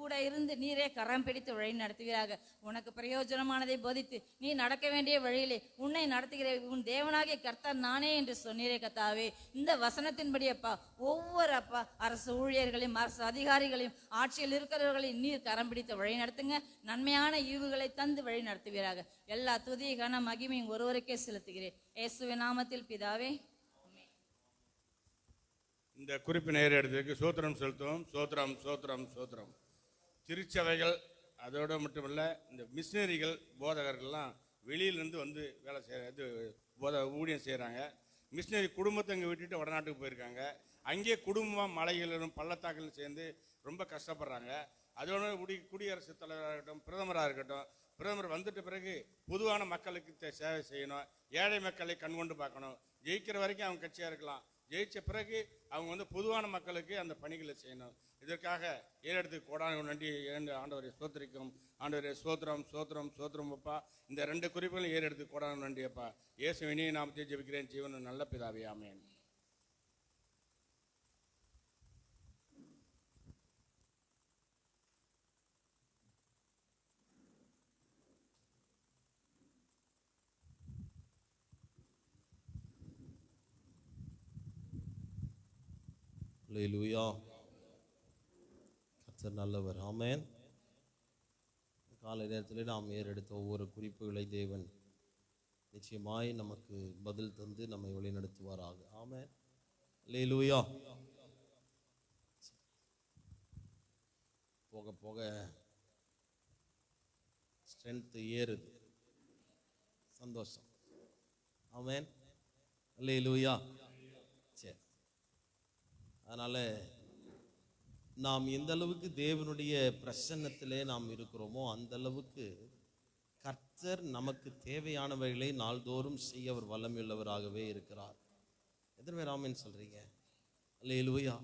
கூட இருந்து நீரே கரம் பிடித்து வழி நடத்துவீராக. உனக்கு பிரயோஜனமானதை போதித்து நீ நடக்க வேண்டிய வழியிலே உன்னை நடத்துகிற உன் தேவனாகிய கர்த்தர் நானே என்று சொன்னீரே கத்தாவே. இந்த வசனத்தின்படி அப்பா ஒவ்வொரு அப்பா அரசு ஊழியர்களையும் அரசு அதிகாரிகளையும் ஆட்சியில் இருக்கிறவர்களையும் நீர் கரம் பிடித்து வழி நடத்துங்க. நன்மையான ஈவுகளை தந்து வழி நடத்துவீராக. எல்லா துதி கன மகிமையும் ஒருவருக்கே செலுத்துகிறேன் இயேசுவின் நாமத்தில் பிதாவே. இந்த குறிப்பு நேர எடுத்ததுக்கு சோத்திரம் செலுத்துவோம். சோத்திரம் சோத்திரம் சோத்திரம். திருச்சபைகள் அதோடு மட்டுமல்ல இந்த மிஷினரிகள் போதகர்கள்லாம் வெளியிலேருந்து வந்து வேலை செய்ய ஊழியம் செய்கிறாங்க. மிஷினரி குடும்பத்தை இங்கே விட்டுட்டு வடநாட்டுக்கு போயிருக்காங்க. அங்கேயே குடும்பமாக மலைகளிலும் பள்ளத்தாக்கிலும் சேர்ந்து ரொம்ப கஷ்டப்படுறாங்க. அதோட குடியரசுத் தலைவராக இருக்கட்டும், பிரதமராக இருக்கட்டும், பிரதமர் வந்துட்ட பிறகு பொதுவான மக்களுக்கு சேவை செய்யணும், ஏழை மக்களை கண்கொண்டு பார்க்கணும். ஜெயிக்கிற வரைக்கும் அவங்க கட்சியாக இருக்கலாம், ஜெயிச்ச பிறகு அவங்க பொதுவான மக்களுக்கு அந்த பணிகளை செய்யணும். இதற்காக ஏறெடுத்து கோடான நன்றி ஆண்டவரை சோத்திரிக்கும். ஆண்டவரே சோத்திரம் சோத்திரம் சோத்திரம் அப்பா. இந்த 2 குறிப்புகளும் ஏறெடுத்து கோடான நன்றி அப்பா. இயேசு இனிய நாமத்தை ஜெபிக்கிறேன் ஜீவன் நல்ல பிதாவே, ஆமென். அல்லேலூயா. கர்த்தர் நல்லவர். ஆமென். காலை நேரத்தில் நாம் ஏறெடுத்த ஒவ்வொரு குறிப்புகளை தேவன் நிச்சயமாய் நமக்கு பதில் தந்து நம்மை வழிநடத்துவாராக. ஆமென். அல்லேலூயா. போக போக ஸ்ட்ரென்த் ஏறுது, சந்தோஷம். ஆமென். அல்லேலூயா. சரி, அதனால் நாம் எந்த அளவுக்கு தேவனுடைய பிரசன்னத்திலே நாம் இருக்கிறோமோ அந்த அளவுக்கு கர்த்தர் நமக்கு தேவையானவைகளை நாள்தோறும் செய்ய அவர் வல்லமையுள்ளவராகவே இருக்கிறார். எத்தனை பேர் ஆமென் சொல்றீங்க? அல்லேலூயா.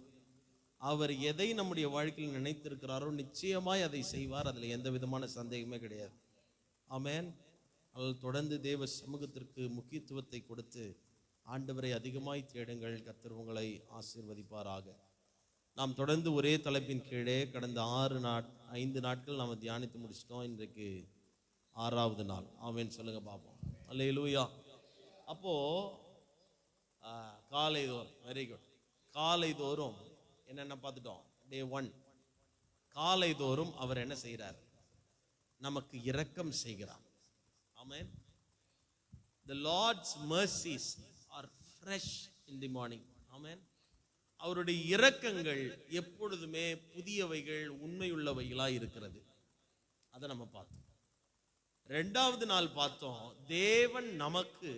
அவர் எதை நம்முடைய வாழ்க்கையில் நினைத்திருக்கிறாரோ நிச்சயமாய் அதை செய்வார். அதில் எந்த விதமான சந்தேகமே கிடையாது. ஆமென். அதில் தொடர்ந்து தேவ சமூகத்திற்கு முக்கியத்துவத்தை கொடுத்து ஆண்டவரை அதிகமாய் தேடுங்கள். கர்த்தர் உங்களை ஆசீர்வதிப்பாராக. நாம் தொடர்ந்து ஒரே தலைப்பின் கீழே கடந்த 5 நாட்கள் நாம் தியானித்து முடிச்சிட்டோம். இன்றைக்கு 6வது நாள். ஆமென் சொல்லுங்க பார்ப்போம். அல்லேலூயா. அப்போ காலைதோறும், வெரி குட், காலைதோறும் என்னென்ன பார்த்துட்டோம்? டே 1 காலைதோறும் அவர் என்ன செய்கிறார்? நமக்கு இரக்கம் செய்கிறார். ஆமென். The Lord's mercies are fresh in the morning. ஆமென். அவருடைய இரக்கங்கள் எப்பொழுதுமே புதியவைகள், உண்மையுள்ளவைகளாய் இருக்கிறது. அதை நம்ம பார்த்தோம். 2வது நாள் பார்த்தோம், தேவன் நமக்கு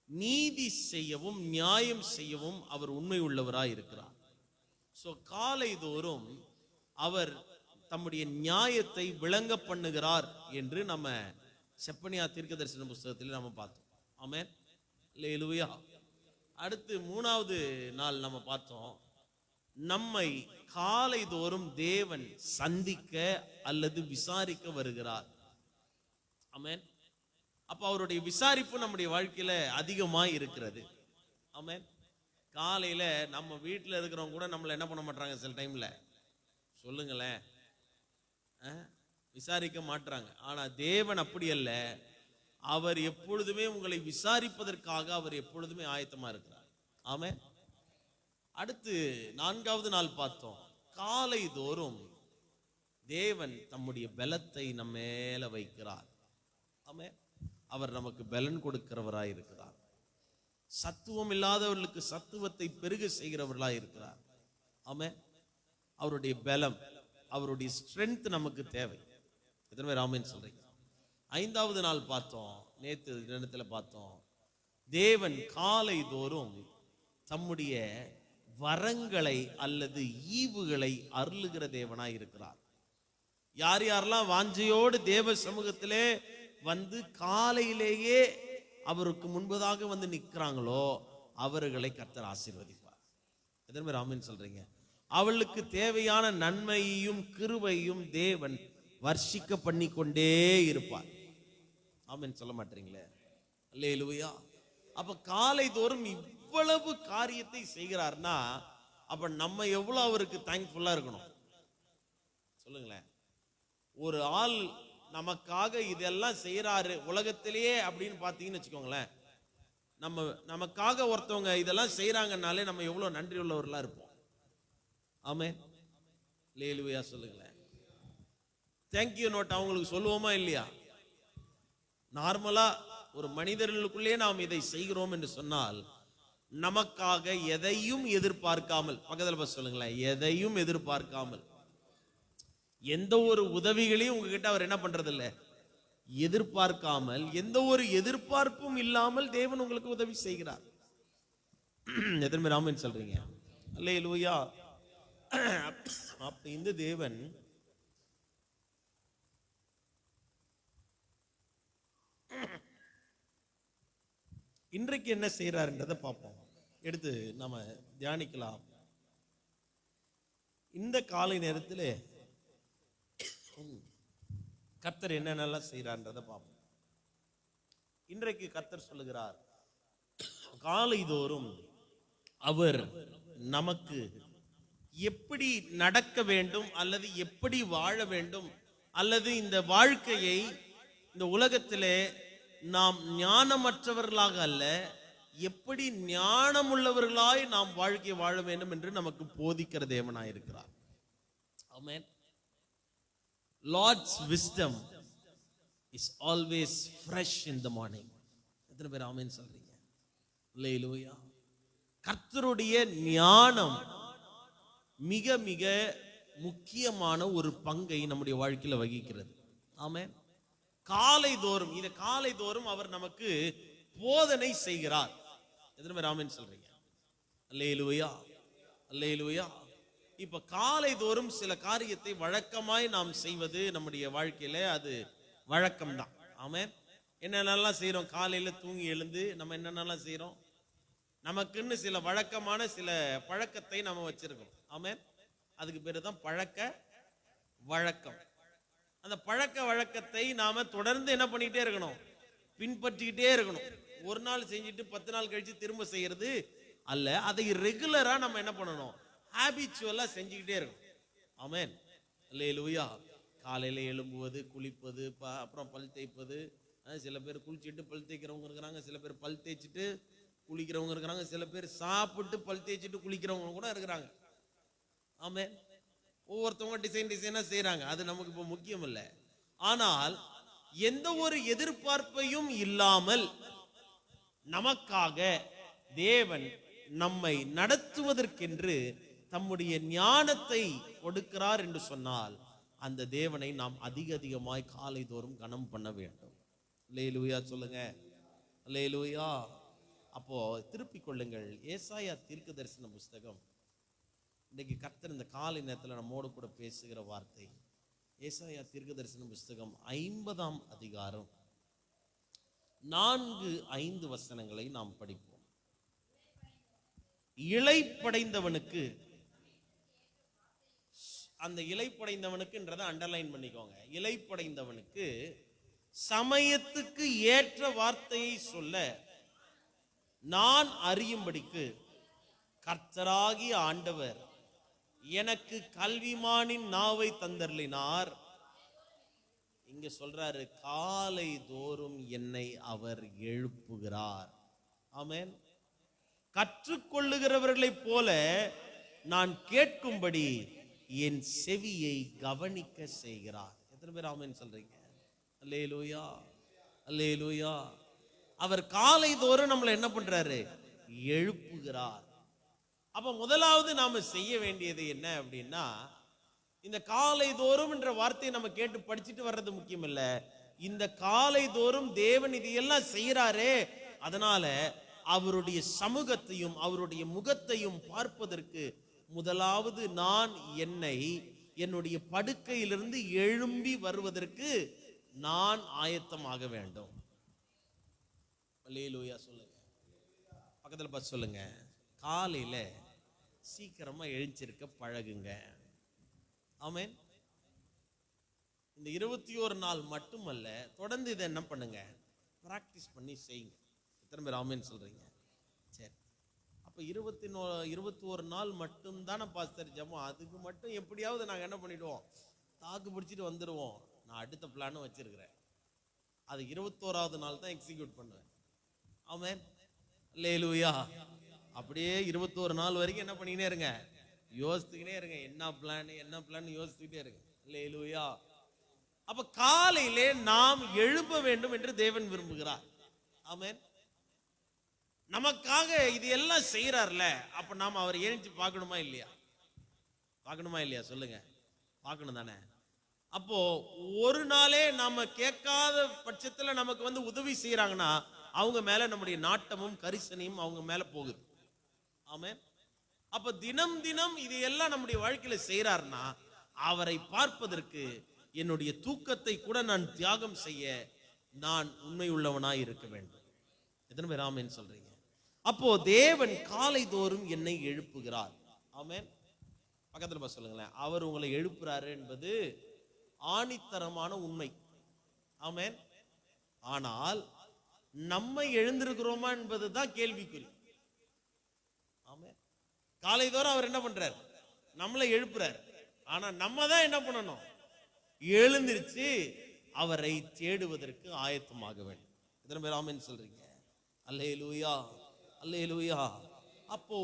நீதி செய்யவும் நியாயம் செய்யவும் அவர் உண்மை உள்ளவராய் இருக்கிறார். சோ காலைதோறும் அவர் தம்முடைய நியாயத்தை விளங்க பண்ணுகிறார் என்று நம்ம செப்பனியா தீர்க்கதரிசன புஸ்தகத்தில் நம்ம பார்த்தோம். ஆமென். அல்லேலூயா. அடுத்து 3வது நாள் நம்ம பார்த்தோம், நம்மை காலைதோறும் தேவன் சந்திக்க அல்லது விசாரிக்க வருகிறார். ஆமென். அப்ப அவருடைய விசாரிப்பு நம்முடைய வாழ்க்கையில அதிகமாய் இருக்கிறது. ஆமென். காலையில நம்ம வீட்டில் இருக்கிறவங்க கூட நம்மளை என்ன பண்ண மாட்டாங்க, சில டைம்ல சொல்லுங்களேன், விசாரிக்க மாட்டாங்க. ஆனா தேவன் அப்படி அல்ல. அவர் எப்பொழுதுமே உங்களை விசாரிப்பதற்காக அவர் எப்பொழுதுமே ஆயத்தமா இருக்கிறார். ஆமென். அடுத்து 4வது நாள் பார்த்தோம், காலை தோறும் தேவன் தம்முடைய பலத்தை நம்ம மேல வைக்கிறார். ஆமென். அவர் நமக்கு பலன் கொடுக்கிறவராய் இருக்கிறார். சத்துவம் இல்லாதவர்களுக்கு சத்துவத்தை பெருக செய்கிறவர்களாய் இருக்கிறார். ஆமென். அவருடைய பலம், அவருடைய ஸ்ட்ரென்த் நமக்கு தேவை. எத்தனை பேர் ஆமென் சொல்றீங்க? 5வது நாள் பார்த்தோம், நேற்று தினத்துல பார்த்தோம், தேவன் காலை தோறும் தம்முடைய வரங்களை அல்லது ஈவுகளை அருளுகிற தேவனாய் இருக்கிறார். யார் யாரெல்லாம் வாஞ்சையோடு தேவ சமூகத்திலே வந்து காலையிலேயே அவருக்கு முன்பதாக வந்து நிற்கிறாங்களோ அவர்களை கர்த்தர் ஆசீர்வதிப்பார். எத்தனை பேர் ஆமென் சொல்றீங்க? அவளுக்கு தேவையான நன்மையையும் கிருபையும் தேவன் வர்ஷிக்க பண்ணி கொண்டே இருப்பார். ஆமென் சொல்ல மாட்டீங்களே? அல்லேலூயா. அப்ப காலை தோறும் இவ்வளவு காரியத்தை செய்கிறார்னா அப்ப நம்ம எவ்வளவு அவருக்கு தேங்க்ஃபுல்லா இருக்கணும் சொல்லுங்களேன். ஒரு ஆள் நமக்காக இதெல்லாம் செய்யறாரு உலகத்திலேயே அப்படின்னு பாத்தீங்கன்னு வச்சுக்கோங்களேன், நமக்காக ஒருத்தவங்க இதெல்லாம் செய்யறாங்கனாலே நம்ம எவ்வளவு நன்றி உள்ளவர்களா இருப்போம். ஆமென். அல்லேலூயா சொல்லுங்களேன். தேங்க்யூ நோட் அவங்களுக்கு சொல்லுவோமா இல்லையா? நார்மலா ஒரு மனிதர்களுக்குள்ளே நாம் இதை செய்கிறோம் என்று சொன்னால் நமக்காக எதையும் எதிர்பார்க்காமல், பக்கத்துல சொல்லுங்களேன், எதையும் எதிர்பார்க்காமல், எந்த ஒரு உதவிகளையும் உங்ககிட்ட அவர் என்ன பண்றது இல்ல, எதிர்பார்க்காமல், எந்த ஒரு எதிர்பார்ப்பும் இல்லாமல் தேவன் உங்களுக்கு உதவி செய்கிறார். எத்தனை பேர் ஆமென் சொல்றீங்க? அல்லேலூயா. அப்ப இந்த தேவன் இன்றைக்கு என்ன செய்யறாருன்றதை பார்ப்போம். எடுத்து நாம தியானிக்கலாம். இந்த காலை நேரத்தில் கர்த்தர் என்னென்னலாம் செய்யறான்றதை பார்ப்போம். இன்றைக்கு கர்த்தர் சொல்லுகிறார், காலை தோறும் அவர் நமக்கு எப்படி நடக்க வேண்டும் அல்லது எப்படி வாழ வேண்டும் அல்லது இந்த வாழ்க்கையை இந்த உலகத்திலே நாம் ஞானமற்றவர்களாக அல்ல, எப்படி ஞானம் உள்ளவர்களாய் நாம் வாழ்க்கை வாழ வேண்டும் என்று நமக்கு போதிக்கிற தேவனாய் இருக்கிறார். ஆமென். Lord's wisdom is always fresh in the morning. எத்தனை பேர் ஆமென் சொல்றீங்க? அல்லேலூயா. கர்த்தருடைய ஞானம் மிக மிக முக்கியமான ஒரு பங்கை நம்முடைய வாழ்க்கையில வகிக்கிறது. ஆமென். காலை தோறும், இந்த காலை தோறும் அவர் நமக்கு போதனை செய்கிறார். எத்தனை பேர் ஆமென் சொல்றீங்க? அல்லேலூயா, அல்லேலூயா. இப்ப காலை தோறும் சில காரியத்தை வழக்கமாய் நாம் செய்வது நம்முடைய வாழ்க்கையில அது வழக்கம்தான். ஆமென். என்னென்னலாம் செய்யறோம்? காலையில தூங்கி எழுந்து நம்ம என்னென்னலாம் செய்யறோம்? நமக்குன்னு சில வழக்கமான சில பழக்கத்தை நம்ம வச்சிருக்கோம். ஆமென். அதுக்கு பேரு தான் பழக்க வழக்கம். அந்த பழக்க வழக்கத்தை நாம தொடர்ந்து என்ன பண்ணிக்கிட்டே இருக்கணும்? பின்பற்றிக்கிட்டே இருக்கணும். ஒரு நாள் செஞ்சுட்டு 10 நாள் கழிச்சு திரும்ப செய்யறது அல்ல, அதை ரெகுலரா நம்ம என்ன பண்ணணும்? ஹாபிச்சுவலா செஞ்சுக்கிட்டே இருக்கணும். ஆமென். அல்லேலூயா. காலையில எழும்புவது, குளிப்பது, அப்புறம் பல் தேய்ப்பது. சில பேர் குளிச்சுட்டு பல் தேய்க்கிறவங்க இருக்கிறாங்க, சில பேர் பல் தேய்ச்சிட்டு குளிக்கிறவங்க இருக்கிறாங்க, சில பேர் சாப்பிட்டு பல் தேய்ச்சிட்டு குளிக்கிறவங்க கூட இருக்கிறாங்க. ஆமென். ஒவ்வொருத்தவங்க டிசைனா செய்யறாங்க, அது நமக்கு இப்ப முக்கியம் இல்லை. ஆனால் எந்த ஒரு எதிர்பார்ப்பையும் இல்லாமல் நமக்காக தேவன் நம்மை நடத்துவதற்கென்று தம்முடைய ஞானத்தை கொடுக்கிறார் என்று சொன்னால் அந்த தேவனை நாம் அதிகமாய் காலை தோறும் கனம் பண்ண வேண்டும். அல்லேலூயா சொல்லுங்க. அல்லேலூயா. அப்போ திருப்பிக் கொள்ளுங்கள், ஏசாயா தீர்க்கதரிசன புஸ்தகம். இன்னைக்கு கர்த்தர் இந்த காலை நேரத்தில் நம்மோடு கூட பேசுகிற வார்த்தை ஏசாயா தீர்க்கதரிசன புஸ்தகம் 50ஆம் அதிகாரம் 4-5 வசனங்களை நாம் படிப்போம். இளைப்படைந்தவனுக்கு, அந்த இளைப்படைந்தவனுக்குன்றதை அண்டர்லைன் பண்ணிக்கோங்க. இளைப்படைந்தவனுக்கு சமயத்துக்கு ஏற்ற வார்த்தையை சொல்ல நான் அறியும்படிக்கு கர்த்தராகிய ஆண்டவர் எனக்கு கல்விமானின் நாவை தந்தருளினார். இங்க சொல்றாரு, காலை தோறும் என்னை அவர் எழுப்புகிறார். ஆமென். கற்றுக்கொள்ளுகிறவர்களைப் போல நான் கேட்கும்படி என் செவியை கவனிக்க செய்கிறார். எத்தனை பேர் ஆமென் சொல்றீங்க? அல்லேலூயா, அல்லேலூயா. அவர் காலை தோறும் நம்மளை என்ன பண்றாரு? எழுப்புகிறார். அப்ப முதலாவது நாம செய்ய வேண்டியது என்ன அப்படின்னா, இந்த காலை தோறும் என்ற வார்த்தையை நம்ம கேட்டு படிச்சுட்டு வர்றது முக்கியம் இல்ல. இந்த காலை தோறும் தேவன் இதையெல்லாம் செய்யறாரே, அதனால அவருடைய சமூகத்தையும் அவருடைய முகத்தையும் பார்ப்பதற்கு முதலாவது நான் என்னுடைய படுக்கையிலிருந்து எழும்பி வருவதற்கு நான் ஆயத்தமாக வேண்டும். அல்லேலூயா சொல்லுங்க. பக்கத்துல பார்த்து சொல்லுங்க, காலையில சீக்கிரமா எழுந்திருக்க பழகுங்க. ஆமென். இந்த 21 நாள் மட்டுமல்ல, தொடர்ந்து இதை என்ன பண்ணுங்க? பிராக்டிஸ் பண்ணி செய்யுங்க. எத்தனை பேர் ஆமென் சொல்றீங்க? சரி, அப்ப 21 நாள் மட்டும் தானே பாஸ்டர் ஜெபம், அதுக்கு மட்டும் எப்படியாவது நாங்க என்ன பண்ணிடுவோம்? தாக்கு பிடிச்சிட்டு வந்துடுவோம். நான் அடுத்த பிளானும் வச்சிருக்கிறேன். அது 21வது நாள் தான் எக்ஸிக்யூட் பண்ணுவேன். ஆமென், அல்லேலூயா. அப்படியே 21 நாள் வரைக்கும் என்ன பண்ணிக்கினே இருங்க? யோசித்துக்கினே இருங்க. என்ன பிளான் யோசித்துக்கிட்டே இருங்க. அல்லேலூயா. அப்ப காலையிலே நாம் எழுப்ப வேண்டும் என்று தேவன் விரும்புகிறார். ஆமென். நமக்காக இது எல்லாம் செய்யறார்ல, அப்ப நாம அவர் எழுந்து பார்க்கணுமா இல்லையா? பார்க்கணுமா இல்லையா? சொல்லுங்க, பார்க்கணும் தானே. அப்போ ஒரு நாளே நாம கேட்காத பட்சத்துல நமக்கு உதவி செய்யறாங்கன்னா அவங்க மேல நம்முடைய நாட்டமும் கரிசனையும் அவங்க மேல போகுது. ஆமென். அப்ப தினம் தினம் இதையெல்லாம் நம்முடைய வாழ்க்கையில செய்யறாருன்னா அவரை பார்ப்பதற்கு என்னுடைய தூக்கத்தை கூட நான் தியாகம் செய்ய நான் உண்மை உள்ளவனாய் இருக்க வேண்டும். எத்தனை பேர் ஆமென் சொல்றீங்க? அப்போ தேவன் காலை தோறும் என்னை எழுப்புகிறார். ஆமென். பக்கத்துல சொல்லுங்களேன், அவர் உங்களை எழுப்புறாரு என்பது ஆணித்தரமான உண்மை. ஆமென். ஆனால் நம்ம எழுந்திருக்கிறோமா என்பதுதான் கேள்விக்குறி. ஆமென். காலை தோறும் அவர் என்ன பண்றார்? நம்மளை எழுப்புறார். ஆனா நம்ம தான் என்ன பண்ணணும்? எழுந்திருச்சு அவரை தேடுவதற்கு ஆயத்தமாக வேண்டும். எத்தனை பேர் ஆமென் சொல்றீங்க? அல்லேலூயா, அல்லேலூயா. அப்போ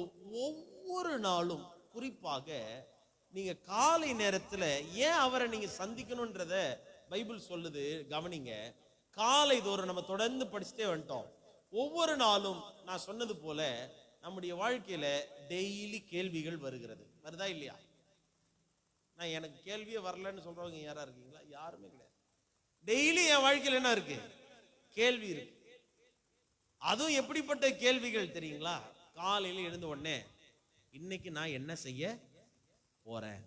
ஒவ்வொரு நாளும் குறிப்பாக நீங்க காலை நேரத்துல ஏன் அவரை நீங்க சந்திக்கணும்ன்றத பைபிள் சொல்லுது. கவனிங்க. காலை தோறும் நம்ம தொடர்ந்து படிச்சுட்டே வந்துட்டோம். ஒவ்வொரு நாளும் நான் சொன்னது போல நம்முடைய வாழ்க்கையில டெய்லி கேள்விகள் வருகிறது. வருதா இல்லையா? நான் எனக்கு கேள்வியே வரலன்னு சொல்றவங்க யாரா இருக்கீங்களா? யாருமே கிடையாது. டெய்லி என் வாழ்க்கையில் என்ன இருக்கு? கேள்வி இருக்கு. அதுவும் எப்படிப்பட்ட கேள்விகள் தெரியுங்களா? காலையில எழுந்த உடனே இன்னைக்கு நான் என்ன செய்ய போறேன்?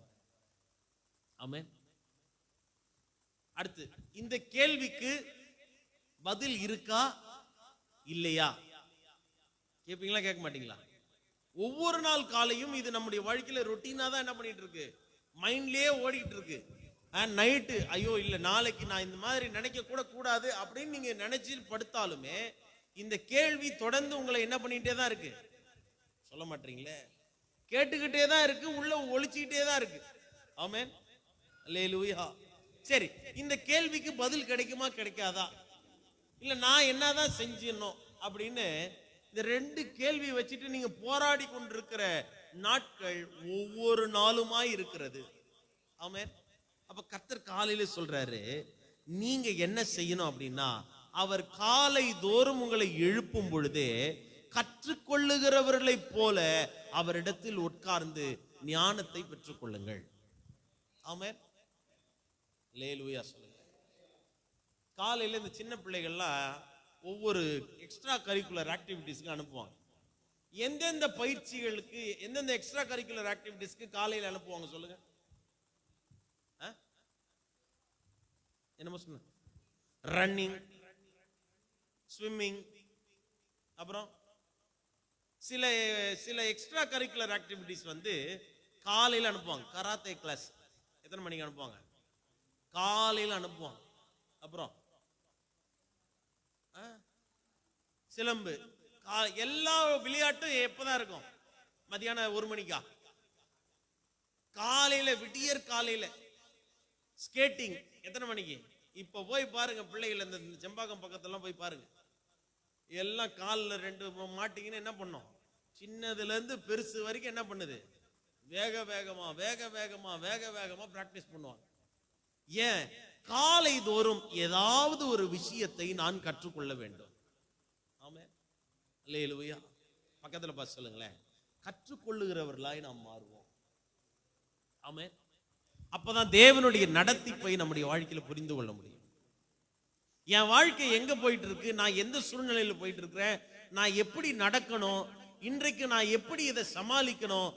ஆமென். அடுத்து, இந்த கேள்விக்கு பதில் இருக்கா இல்லையா? கேட்பீங்களா கேட்க மாட்டீங்களா? ஒவ்வொரு நாள் காலையும் இது நம்முடைய வாழ்க்கையில ரொட்டீனா தான் என்ன பண்ணிட்டு இருக்கு? மைண்ட்லயே ஓடிட்டு இருக்கு. நைட்டு ஐயோ இல்ல நாளைக்கு நான் இந்த மாதிரி நினைக்க கூட கூடாது அப்படின்னு நீங்க நினைச்சு படுத்தாலுமே இந்த கேள்வி தொடர்ந்து உங்களை என்ன பண்ணிட்டே தான் இருக்கு? சொல்ல மாட்டீங்களே, கேட்டுக்கிட்டே தான் இருக்கு, உள்ள ஒளிச்சுக்கிட்டே தான் இருக்கு. ஆமென், அல்லேலூயா. சரி, இந்த கேள்விக்கு பதில் கிடைக்குமா கிடைக்காதா, இல்ல நான் என்னதான் செஞ்சிடணும் அப்படின்னு இந்த ரெண்டு கேள்வி வச்சுட்டு நீங்க போராடி கொண்டிருக்கிற நாட்கள் ஒவ்வொரு நாளுமாய் இருக்கிறது. ஆமென். அப்ப கர்த்தர் காலையில சொல்றாரு, நீங்க என்ன செய்யணும் அப்படின்னா, அவர் காலை தோறும் உங்களை எழுப்பும் பொழுதே கற்றுக்கொள்ளுகிறவர்களைப் போல அவரிடத்தில் உட்கார்ந்து ஞானத்தை பெற்றுக் கொள்ளுங்கள். ஆமென், அல்லேலூயா சொல்லுங்க. காலையில இந்த சின்ன பிள்ளைகள்லாம் ஒவ்வொரு எக்ஸ்ட்ரா கரிக்குலர் ஆக்டிவிட்டிஸ்க்கு அனுப்புவாங்க. எந்தெந்த பயிற்சிகளுக்கு எந்தெந்த எக்ஸ்ட்ரா கரிக்குலர் ஆக்டிவிட்டிஸ்க்கு காலையில் அனுப்புவாங்க சொல்லுங்க? என்னமோ சொன்ன, ரன்னிங், ஸ்விம்மிங், அப்புறம் சில சில எக்ஸ்ட்ரா கரிக்குலர் ஆக்டிவிட்டிஸ் காலையில் அனுப்புவாங்க. கராத்தே கிளாஸ் எத்தனை மணிக்கு அனுப்புவாங்க? காலையில் அனுப்புவாங்க. அப்புறம் சிலம்பு, எல்லா விளையாட்டும் எப்பதான் இருக்கும்? மதியானம் 1 மணிக்கா? காலையில, விடியற் காலையில. ஸ்கேட்டிங் எத்தனை மணிக்கு? இப்ப போய் பாருங்க பிள்ளைகள், இந்த செம்பாக்கம் பக்கத்தெல்லாம் போய் பாருங்க, எல்லாம் காலில் 2 மாட்டிங்கன்னு என்ன பண்ணும்? சின்னதுல இருந்து பெருசு வரைக்கும் என்ன பண்ணுது? வேக வேகமா பிராக்டிஸ் பண்ணுவாங்க. ஏன்? காலை தோறும் ஏதாவது ஒரு விஷயத்தை நான் கற்றுக்கொள்ள வேண்டும். ஆமென். அல்லேலூயா. பக்கத்துல பார்த்து சொல்லுங்களேன், கற்றுக்கொள்ளுகிறவர்களாய் நாம் மாறுவோம். ஆமென். அப்பதான் தேவனுடைய நடத்திப்பை நம்முடைய வாழ்க்கையில புரிந்து கொள்ள முடியும். என் வாழ்க்கை எங்க போயிட்டு இருக்கு, நான் எந்த சூழ்நிலையில போயிட்டு இருக்கிறேன், நான் எப்படி நடக்கணும், இன்றைக்கு நான் எப்படி இதை சமாளிக்கணும்,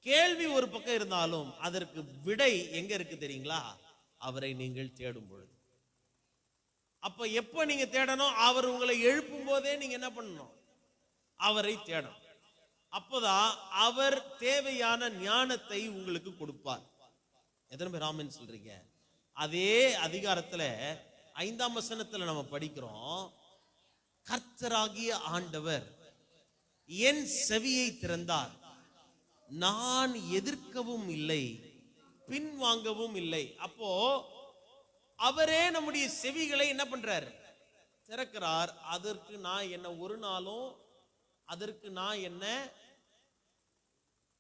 கேள்வி ஒரு பக்கம் இருந்தாலும் அதற்கு விடை எங்க இருக்கு தெரியுங்களா? அவரை நீங்கள் தேடும் பொழுது. அப்ப எப்ப நீங்க தேடணும்? அவர் உங்களை எழுப்பும் போதே நீங்க என்ன பண்ணணும்? அவரை தேடணும். அப்பதான் அவர் தேவையான ஞானத்தை உங்களுக்கு கொடுப்பார். எத்தனை பேர் ஆமென் சொல்றீங்க? அதே அதிகாரத்துல 5ஆம் வசனத்துல நம்ம படிக்கிறோம், கர்த்தராகிய ஆண்டவர் என் செவியை திறந்தார், நான் எதிர்க்கவும் இல்லை பின்வாங்கவும் இல்லை. அப்போ அவரே நம்முடைய செவிகளை என்ன பண்றார்? திறக்கிறார். அதற்கு நான் என்ன ஒரு நாளும், அதற்கு நான் என்ன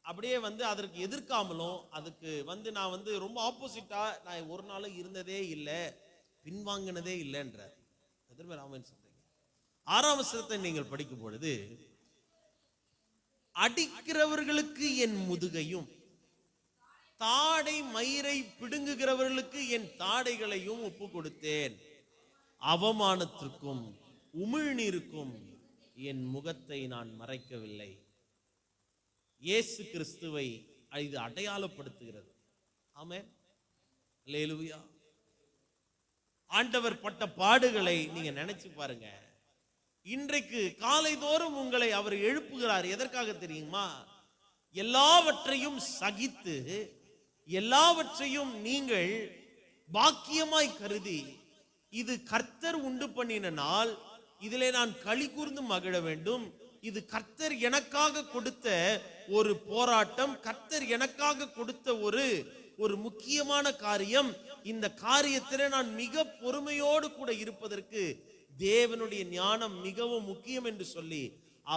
அப்படியே அதற்கு எதிர்க்காமலும், அதுக்கு நான் ரொம்ப ஆப்போசிட்டா நான் ஒரு நாளும் இருந்ததே இல்லை, பின்வாங்கினதே இல்லைன்ற. ஆமென் சொல்றீங்க. 6ஆம் வசனத்தை நீங்கள் படிக்கும் பொழுது, அடிக்கிறவர்களுக்கு என் முதுகையும் தாடை மயிரை பிடுங்குகிறவர்களுக்கு என் தாடைகளையும் ஒப்பு கொடுத்தேன், அவமானத்திற்கும் உமிழ்நீருக்கும் என் முகத்தை நான் மறைக்கவில்லை. இயேசு கிறிஸ்துவை இது அடையாளப்படுத்துகிறது. ஆமென். அல்லேலூயா. ஆண்டவர் பட்ட பாடுகளை நீங்க நினைச்சு பாருங்க. இன்றைக்கு காலை தோறும் உங்களை அவர் எழுப்புகிறார். எதற்காக தெரியுமா? எல்லாவற்றையும் சகித்து, எல்லாவற்றையும் நீங்கள் பாக்கியமாய் கருதி, இது கர்த்தர் உண்டு பண்ணின நாள், இதிலே நான் களி கூர்ந்து மகிழ வேண்டும், இது கர்த்தர் எனக்காக கொடுத்த ஒரு போராட்டம், கர்த்தர் எனக்காக கொடுத்த ஒரு முக்கியமான காரியம், இந்த காரியத்திலே நான் மிக பொறுமையோடு கூட இருப்பதற்கு தேவனுடைய ஞானம் மிகவும் முக்கியம் என்று சொல்லி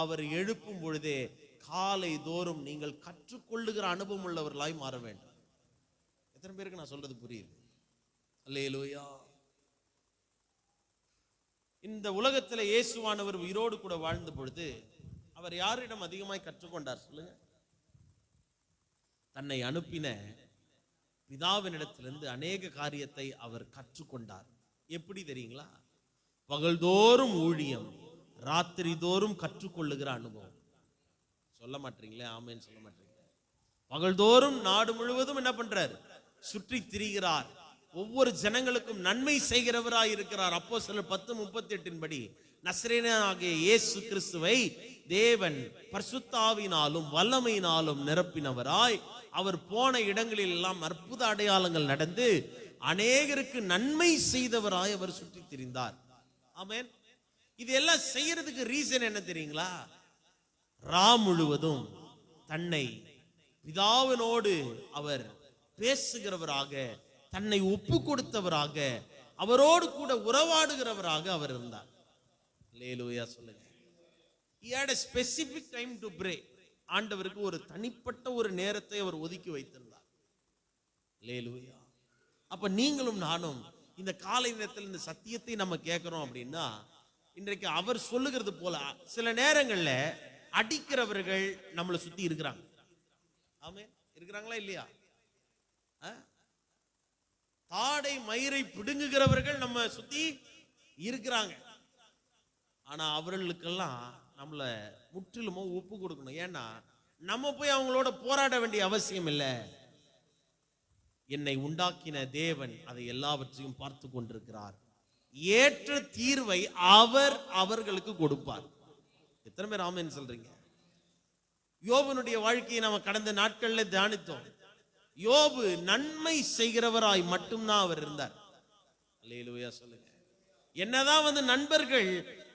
அவர் எழுப்பும் பொழுதே காலை தோறும் நீங்கள் கற்றுக்கொள்ளுகிற அனுபவம் உள்ளவர்களாய் மாற வேண்டும். எத்தனை பேருக்கு நான் சொல்றது புரியுது? அல்லேலூயா. இந்த உலகத்தில் இயேசுவானவர் உயிரோடு கூட வாழ்ந்த பொழுது அவர் யாரிடம் அதிகமாய் கற்றுக்கொண்டார் சொல்லுங்க? தன்னை அனுப்பின பிதாவினிடத்திலிருந்து அநேக காரியத்தை அவர் கற்றுக்கொண்டார். எப்படி தெரியுங்களா? பகல்தோறும் ஊழியம், ராத்திரி தோறும் கற்றுக்கொள்ளுகிற அனுபவம். சொல்ல மாட்டீங்களே? ஆமென் சொல்ல மாட்டீங்க? பகல்தோறும் நாடு முழுவதும் என்ன பண்றார்? சுற்றி திரிகிறார். ஒவ்வொரு ஜனங்களுக்கும் நன்மை செய்கிறவராய் இருக்கிறார். அப்போஸ்தலர் 10:38 படி நசரேயனாகிய இயேசு கிறிஸ்துவை தேவன் பரிசுத்த ஆவியினாலும் வல்லமையினாலும் நிரப்பினவராய் அவர் போன இடங்களில் எல்லாம் அற்புத அடையாளங்கள் நடந்து அநேகருக்கு நன்மை செய்தவராய் அவர் சுற்றி திரிந்தார். ஆமென். இதெல்லாம் செய்யறதுக்கு ரீசன் என்ன தெரியுங்களா? முழுவதும் தன்னை பிதாவினோடு அவர் பேசுகிறவராக, தன்னை ஒப்பு கொடுத்தவராக, அவரோடு கூட உறவாடுகிறவராக அவர் இருந்தார். அல்லேலூயா சொல்லுங்க. He had a specific time to pray. ஆண்டவருக்கு ஒரு தனிப்பட்ட ஒரு நேரத்தை அவர் ஒதுக்கி வைத்திருந்தார். அல்லேலூயா. அப்ப நீங்களும் நானும் இந்த காலை நேரத்தில் இந்த சத்தியத்தை நம்ம கேட்கிறோம் அப்படின்னா, இன்றைக்கு அவர் சொல்லுகிறது போல சில நேரங்கள்ல அடிக்கிறவர்கள் நம்மளை சுத்தி இருக்கிறாங்க. ஆமே, இருக்கிறாங்களா இல்லையா? தாடை மயிரை பிடுங்குகிறவர்கள் நம்ம சுத்தி இருக்கிறாங்க. ஆனா அவர்களுக்கெல்லாம் நம்மள முற்றிலுமோ ஒப்பு கொடுக்கணும். ஏன்னா நம்ம போய் அவங்களோட போராட வேண்டிய அவசியம் இல்லை. என்னை உண்டாக்கின தேவன் அதை எல்லாவற்றையும் பார்த்து கொண்டிருக்கிறார். ஏற்ற தீர்வை அவர் அவர்களுக்கு கொடுப்பார். எத்தனை பேர் ஆமென் சொல்றீங்க? யோபுனுடைய வாழ்க்கையை நாம கடந்த நாட்கள்ல தியானித்தோம். யோபு நன்மை செய்கிறவராய் மட்டும்தான் அவர் இருந்தார். அல்லேலூயா சொல்லுங்க. என்னதான் நண்பர்கள்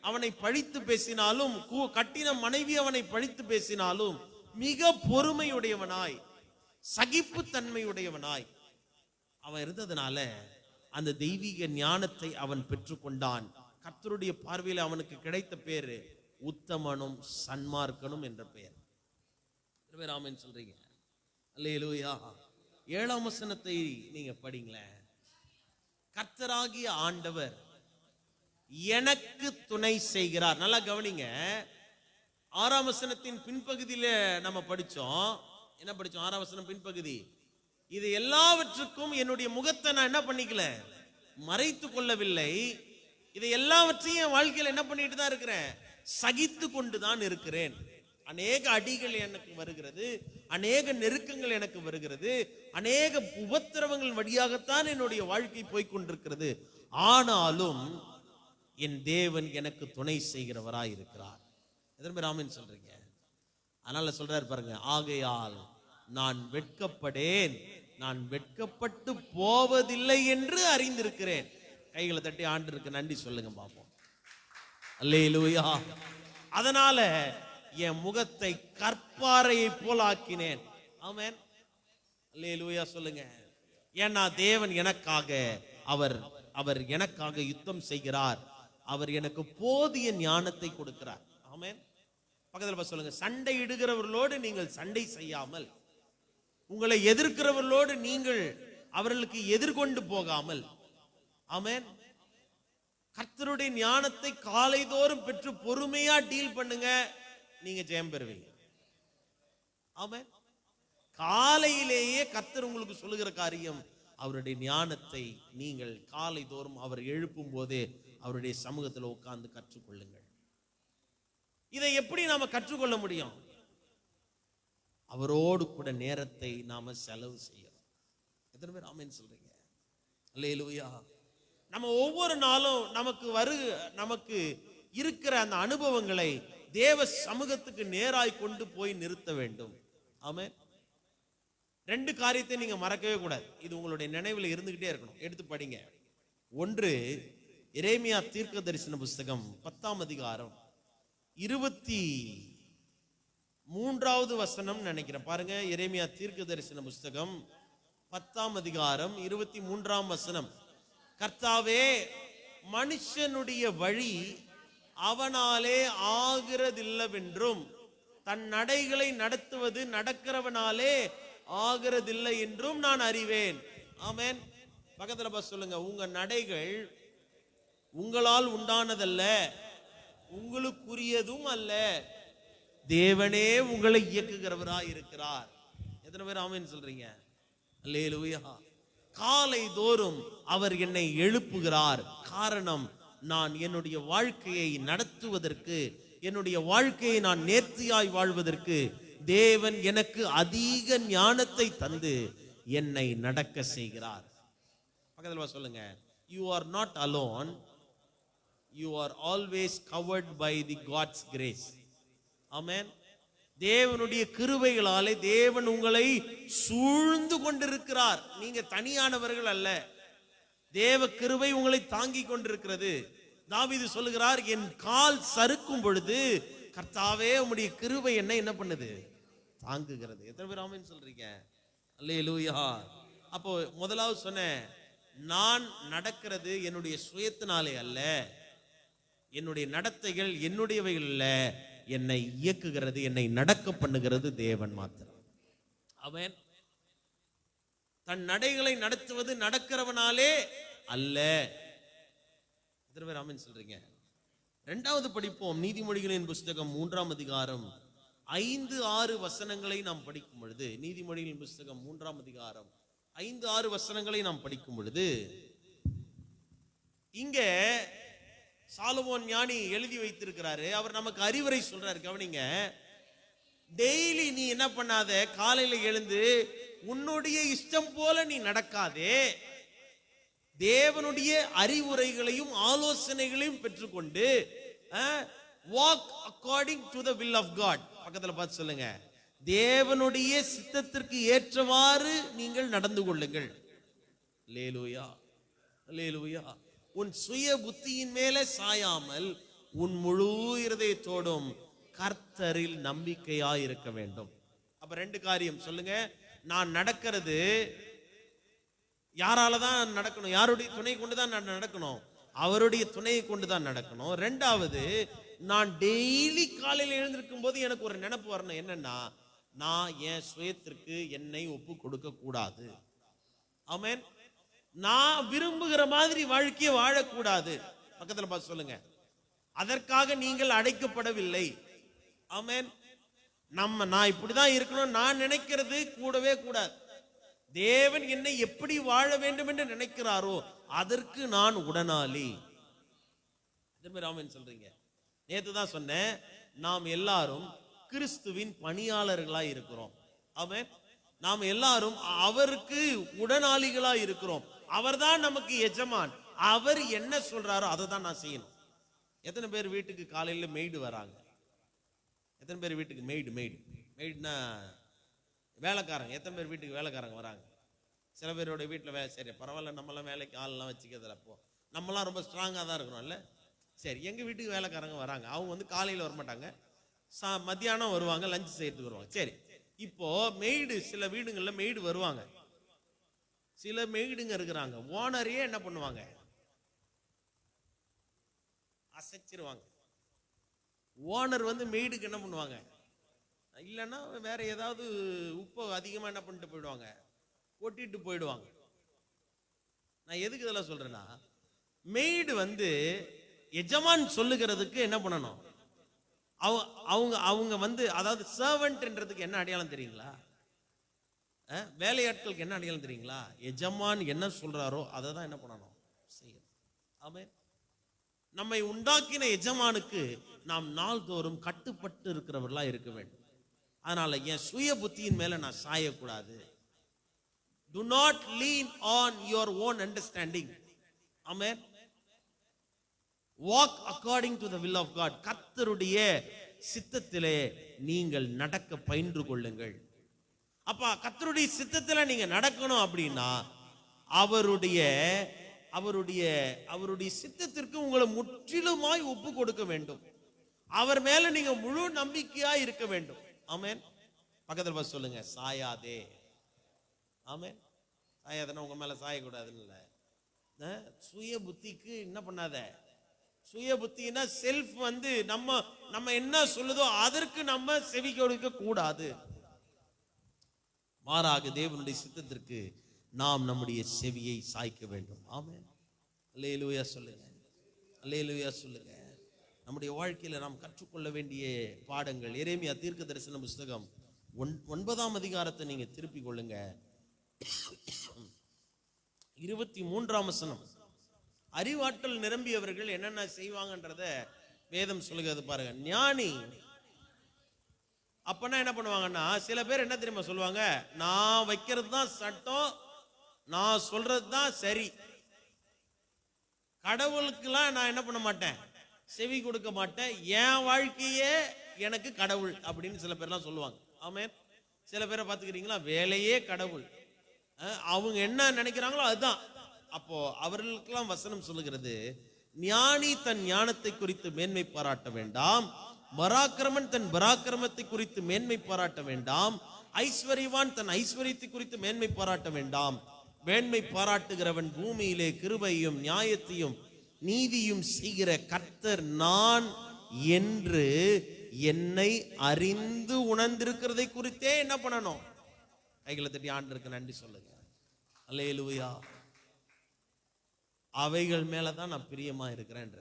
அவனை பழித்து பேசினாலும், கட்டின மனைவி அவனை பழித்து பேசினாலும் மிக பொறுமையுடையவனாய், சகிப்புத்தன்மையுடையவனாய் அவன் இருந்ததுனால அந்த தெய்வீக ஞானத்தை அவன் பெற்றுக்கொண்டான். கர்த்தருடைய பார்வையில் அவனுக்கு கிடைத்த பேரு உத்தமனும் சன்மார்க்கனும் என்ற பெயர். ஆமென் சொல்றீங்க? அல்லேலூயா. 7ஆம் வசனத்தை நீங்க படிங்களேன். கர்த்தராகிய ஆண்டவர் எனக்கு துணை செய்கிறார். நல்லா கவனிங்க. 6ஆம் வசனத்தின் பின்பகுதியில நம்ம படிச்சோம். என்ன படிச்சோம்? 6ஆம் வசனம் பின்பகுதி. இது எல்லாவற்றுக்கும் என்னுடைய முகத்தை நான் என்ன பண்ணிக்கல, மறைத்து கொள்ளவில்லை. இதை எல்லாவற்றையும் என் வாழ்க்கையில் என்ன பண்ணிட்டு தான் இருக்கிறேன், சகித்து கொண்டுதான் இருக்கிறேன். அநேக அடிகள் எனக்கு வருகிறது, அநேக நெருக்கங்கள் எனக்கு வருகிறது, அநேக உபத்திரவங்கள் வழியாகத்தான் என்னுடைய வாழ்க்கை போய்கொண்டிருக்கிறது. ஆனாலும் என் தேவன் எனக்கு துணை செய்கிறவராய் இருக்கிறார். எதற்கு ராமன் சொல்றீங்க? அதனால சொல்றாரு பாருங்க, ஆகையால் நான் வெட்கப்படேன், நான் வெட்கப்பட்டு போவதில்லை என்று அறிந்திருக்கிறேன். கைகளை தட்டி ஆண்டவருக்கு நன்றி சொல்லுங்க பாப்போம். அல்லேலூயா. அதனால என் முகத்தை கற்பாறையை போல் ஆக்கினேன். ஆமென். அல்லேலூயா சொல்லுங்க. ஏன்னா தேவன் எனக்காக, அவர் எனக்காக யுத்தம் செய்கிறார். அவர் எனக்கு போதிய ஞானத்தை கொடுக்கிறார். ஆமென். பக்கத்துல சொல்லுங்க, சண்டை இடுகிறவர்களோடு நீங்கள் சண்டை செய்யாமல், உங்களை எதிர்க்கிறவர்களோடு நீங்கள் அவர்களுக்கு எதிர்கொண்டு போகாமல், ஆமென், கர்த்தருடைய ஞானத்தை காலைதோறும் பெற்று பொறுமையா டீல் பண்ணுங்க, நீங்க ஜெயம் பெறுவீங்க. ஆமென். காலையிலேயே கர்த்தர் உங்களுக்கு சொல்லுகிற காரியம், அவருடைய ஞானத்தை நீங்கள் காலைதோறும் அவர் எழுப்பும் போதே அவருடைய சமூகத்தில் உட்கார்ந்து கற்றுக்கொள்ளுங்கள். இதை எப்படி நாம கற்றுக்கொள்ள முடியும்? அவரோடு கூட நேரத்தை நாம செலவு செய்யணும். எத்தனை பேர் ஆமென் சொல்றீங்க? அல்லேலூயா. நம்ம ஒவ்வொரு நாளும் நமக்கு இருக்கிற அந்த அனுபவங்களை தேவ சமூகத்துக்கு நேராய் கொண்டு போய் நிறுத்த வேண்டும். ஆமென். 2 காரியத்தை நீங்க மறக்கவே கூடாது. இது உங்களுடைய நினைவில் இருந்துகிட்டே இருக்கணும். எடுத்து படிங்க. 1, எரேமியா தீர்க்க தரிசன புஸ்தகம் 10ஆம் அதிகாரம் 23வது வசனம் நினைக்கிறேன். பாருங்க, எரேமியா தீர்க்க தரிசன புஸ்தகம் 10ஆம் அதிகாரம் 23ஆம் வசனம். கர்த்தாவே, மனுஷனுடைய வழி அவனாலே ஆகிறதில்லவென்றும், தன் நடைகளை நடத்துவது நடக்கிறவனாலே ஆகிறதில்லை என்றும் நான் அறிவேன். ஆமென். பக்கத்துல சொல்லுங்க, உங்க நடைகள் உங்களால் உண்டானதல்ல, உங்களுக்குரியதும் அல்ல, தேவனே உங்களை இயக்குகிறவராய் இருக்கிறார். எத்தனை பேர் ஆமென் சொல்றீங்க? அல்லேலூயா. காலை தோறும் அவர் என்னை எழுப்புகிறார். காரணம், நான் என்னுடைய வாழ்க்கையை நடத்துவதற்கு, என்னுடைய வாழ்க்கையை நான் நேர்த்தியாய் வாழ்வதற்கு தேவன் எனக்கு அதிக ஞானத்தை தந்து என்னை நடக்க செய்கிறார். பக்கத்துல சொல்லுங்க, you are not alone, you are always covered by the God's grace. ஆமென். தேவனுடைய கிருபைகளாலே தேவன் உங்களை சூழ்ந்து கொண்டிருக்கிறார். நீங்க தனியானவர்கள் அல்ல, தேவ கிருபை உங்களை தாங்கி கொண்டிருக்கிறது. தாவீது சொல்லுகிறார், என் கால் சறுக்கும் பொழுது கர்த்தாவே உம்முடைய கிருபை என்ன பண்ணுது, தாங்குகிறது. எத்தனை பேர் ஆமென் சொல்றீங்க? அல்லேலூயா. அப்போ முதலாவது சொன்னேன், நான் நடக்கிறது என்னுடைய சுயத்தினாலே அல்ல, என்னுடைய நடத்தைகள் என்னுடையவைகள் அல்ல, என்னை இயக்குகிறது, என்னை நடக்க பண்ணுகிறது தேவன் மாத்திரம். அவன் தன் நடைகளை நடத்துவது நடக்கிறவனாலே அல்ல. எத்தனை பேர் ஆமென் சொல்றீங்க? 2வது படிப்போம். நீதிமொழிகளின் புஸ்தகம் 3ஆம் அதிகாரம் 5-6 வசனங்களை நாம் படிக்கும் பொழுது, நீதிமொழிகளின் புஸ்தகம் 3ஆம் அதிகாரம் 5-6 வசனங்களை நாம் படிக்கும் பொழுது, இங்க சாலமோன் ஞானி எழுதி வைத்திருக்கிறாரு. அவர் நமக்கு அறிவுரை சொல்றாரு. கவனிங்க. டெய்லி நீ என்ன பண்ணாத, காலையில எழுந்து உன்னுடைய இஷ்டம் போல நீ நடக்காதே, தேவனுடைய அறிவுரைகளையும் ஆலோசனைகளையும் பெற்றுக்கொண்டு walk according to the will of God. பக்கத்துல பார்த்து சொல்லுங்க, தேவனுடைய சித்தத்திற்கு ஏற்றவாறு நீங்கள் நடந்து கொள்ளுங்கள். அல்லேலூயா, அல்லேலூயா. உன் சுய புத்தியின் மேலே சாயாமல் உன் முழு இருதயத்தோடும் கர்த்தரில் நம்பிக்கையாய் இருக்க வேண்டும். அப்ப ரெண்டு காரியம் சொல்லுங்க. நான் நடக்கிறது யாரால தான் நடக்கணும்? யாருடைய துணை கொண்டுதான் நான் நடக்கணும்? அவருடைய துணையை கொண்டுதான் நடக்கணும். ரெண்டாவது, நான் டெய்லி காலையில் எழுந்திருக்கும் போது எனக்கு ஒரு நினைப்பு வரணும். என்னன்னா, நான் என் சுயத்திற்கு என்னை ஒப்பு கொடுக்க கூடாது. ஆமென். நான் விரும்புகிற மாதிரி வாழ்க்கையை வாழக்கூடாது. பக்கத்துல பார்த்து சொல்லுங்க, அதற்காக நீங்கள் அடைக்கப்படவில்லை. ஆமென். நான் இப்படிதான் இருக்கணும் நான் நினைக்கிறது கூடவே கூடாது. தேவன் என்னை எப்படி வாழ வேண்டும் என்று நினைக்கிறாரோ அதற்கு நான் உடனாளி. ஆமென் சொல்றீங்க. நேத்து தான் சொன்னேன், நாம் எல்லாரும் கிறிஸ்துவின் பணியாளர்களாய் இருக்கிறோம். ஆமென். நாம் எல்லாரும் அவருக்கு உடனாளிகளாய் இருக்கிறோம். அவர்தான் நமக்கு எஜமான். அவர் என்ன சொல்றாரோ அதை தான் நான் செய்யணும். எத்தனை பேர் வீட்டுக்கு காலையில மெய்டு வராங்க? எத்தனை பேர் வீட்டுக்கு மெய்டுனா வேலைக்காரங்க? எத்தனை பேர் வீட்டுக்கு வேலைக்காரங்க வராங்க? சில பேரோட வீட்டில் சரி பரவாயில்ல, நம்மளாம் வேலைக்கு ஆள்லாம் வச்சுக்கிறதுல, அப்போ நம்மளாம் ரொம்ப ஸ்ட்ராங்காக தான் இருக்கிறோம்ல. சரி, எங்கள் வீட்டுக்கு வேலைக்காரங்க வராங்க. அவங்க வந்து காலையில் வரமாட்டாங்க, மத்தியானம் வருவாங்க, லஞ்ச் செய்யறதுக்கு வருவாங்க. சரி, இப்போ மெய்டு, சில வீடுங்களில் மெய்டு வருவாங்க. சில மெய்டுங்க இருக்கிறாங்க, ஓனரையே என்ன பண்ணுவாங்க, அசைச்சிருவாங்க. ஓனர் வந்து மெய்டுக்கு என்ன பண்ணுவாங்க, இல்லைன்னா வேற ஏதாவது உப்பு அதிகமாக என்ன பண்ணிட்டு போயிடுவாங்க, கொட்டிட்டு போயிடுவாங்க. நான் எதுக்கு இதெல்லாம் சொல்றேன்னா, மெய்டு வந்து எஜமான் சொல்லுகிறதுக்கு என்ன பண்ணணும், அவங்க வந்து, அதாவது சர்வன்ட்ன்றதுக்கு என்ன அடையாளம் தெரியுங்களா? வேலையாட்களுக்கு என்ன அடையாளம் தெரியுங்களா? எஜமான் என்ன சொல்றாரோ அதை தான் என்ன பண்ணணும், செய்யணும். ஆமென். நம்மை உண்டாக்கின எஜமானுக்கு நாம் நாள்தோறும் கட்டுப்பட்டு இருக்கிறவர்களா இருக்க வேண்டும். அதனால என் சுய புத்தியின் மேல நான் சாயக்கூடாது. Do not lean on your own understanding. Amen. Walk according to the will of God. கர்த்தருடைய சித்தத்திலே நீங்கள் நடக்க பயின்று கொள்ளுங்கள். அப்ப கர்த்தருடைய சித்தத்திலே நீங்க நடக்கணும் அப்படின்னா அவருடைய சித்தத்திற்கு உங்களை முற்றிலுமாய் ஒப்பு கொடுக்க வேண்டும். அவர் மேல நீங்க முழு நம்பிக்கையா இருக்க வேண்டும். ஆமென். பக்கத்துல பார்த்து சொல்லுங்க, சாயாதே. ஆமென். சாயாதேன்னா உங்க மேல சாயக்கூடாதுன்னு இல்லை. சுய புத்திக்கு என்ன பண்ணாத. சுய புத்தினா செல்ஃப் வந்து நம்ம என்ன சொல்லுதோ அதற்கு நம்ம செவி கொடுக்க கூடாது. மாறாக தேவனுடைய சித்தத்திற்கு நாம் நம்முடைய செவியை சாய்க்க வேண்டும். ஆமென். அல்லேலூயா சொல்லுங்க, அல்லேலூயா சொல்லுங்க. நம்முடைய வாழ்க்கையில நாம் கற்றுக்கொள்ள வேண்டிய பாடங்கள். எரேமியா தீர்க்க தரிசன புஸ்தகம் 9ஆம் அதிகாரத்தை நீங்க திருப்பி கொள்ளுங்க. 23ஆம் வசனம். அறிவாற்றல் நிரம்பியவர்கள் என்னென்ன செய்வாங்கன்றத வேதம் சொல்லுகிறது பாருங்க. ஞானி அப்பனா என்ன பண்ணுவாங்கன்னா, சில பேர் என்ன தெரியுமா சொல்லுவாங்க, நான் வைக்கிறது தான் சட்டம், நான் சொல்றது தான் சரி, கடவுளுக்கெல்லாம் நான் என்ன பண்ண மாட்டேன், செவி கொடுக்க மாட்டேன், என் வாழ்க்கையே எனக்கு கடவுள் அப்படின்னு சில பேர்லாம் சொல்லுவாங்க. ஆமென். சில பேரை பார்த்துக்கிறீங்களா, வேலையே கடவுள், அவங்க என்ன நினைக்கிறாங்களோ அதுதான். அப்போ அவர்களுக்கெல்லாம் வசனம் சொல்லுகிறது, ஞானி தன் ஞானத்தை குறித்து மேன்மை பாராட்ட வேண்டாம், பராக்கிரமன் தன் பராக்கிரமத்தை குறித்து மேன்மை பாராட்ட வேண்டாம், ஐஸ்வர்யவான் தன் ஐஸ்வர்யத்தை குறித்து மேன்மை பாராட்ட வேண்டாம். மேன்மை பாராட்டுகிறவன் பூமியிலே கிருபையும் நியாயத்தையும் நீதியும் செய்கிற கர்த்தர் நான் என்று என்னை அறிந்து உணர்ந்திருக்கிறதை குறித்தே என்ன பண்ணணும், கைகளை தட்டி ஆண்டவருக்கு நன்றி சொல்லுங்க. அல்லேலூயா. அவைகள் மேலதான் நான் பிரியமா இருக்கிறேன்.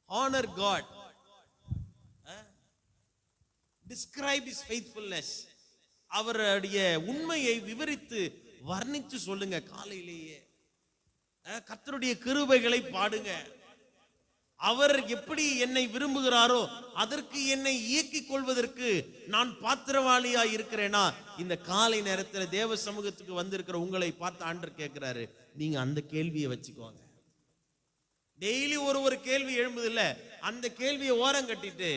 Honor God. Describe his faithfulness. அவருடைய உண்மையை விவரித்து வர்ணிச்சு சொல்லுங்க. காலையிலேயே கர்த்தருடைய கிருபைகளை பாடுங்க. அவர் எப்படி என்னை விரும்புகிறாரோ அதற்கு என்னை இயக்கிக் கொள்வதற்கு நான் பாத்திரவாளியா இருக்கிறேனா? இந்த காலை நேரத்தில் தேவ சமூகத்துக்கு வந்திருக்கிற உங்களை பார்த்து ஆண்டவர் கேட்கிறாரு, நீங்க அந்த கேள்வியை வச்சுக்கோங்க. டெய்லி ஒரு கேள்வி எழும்புது இல்ல, அந்த கேள்வியை ஓரம் கட்டிட்டு,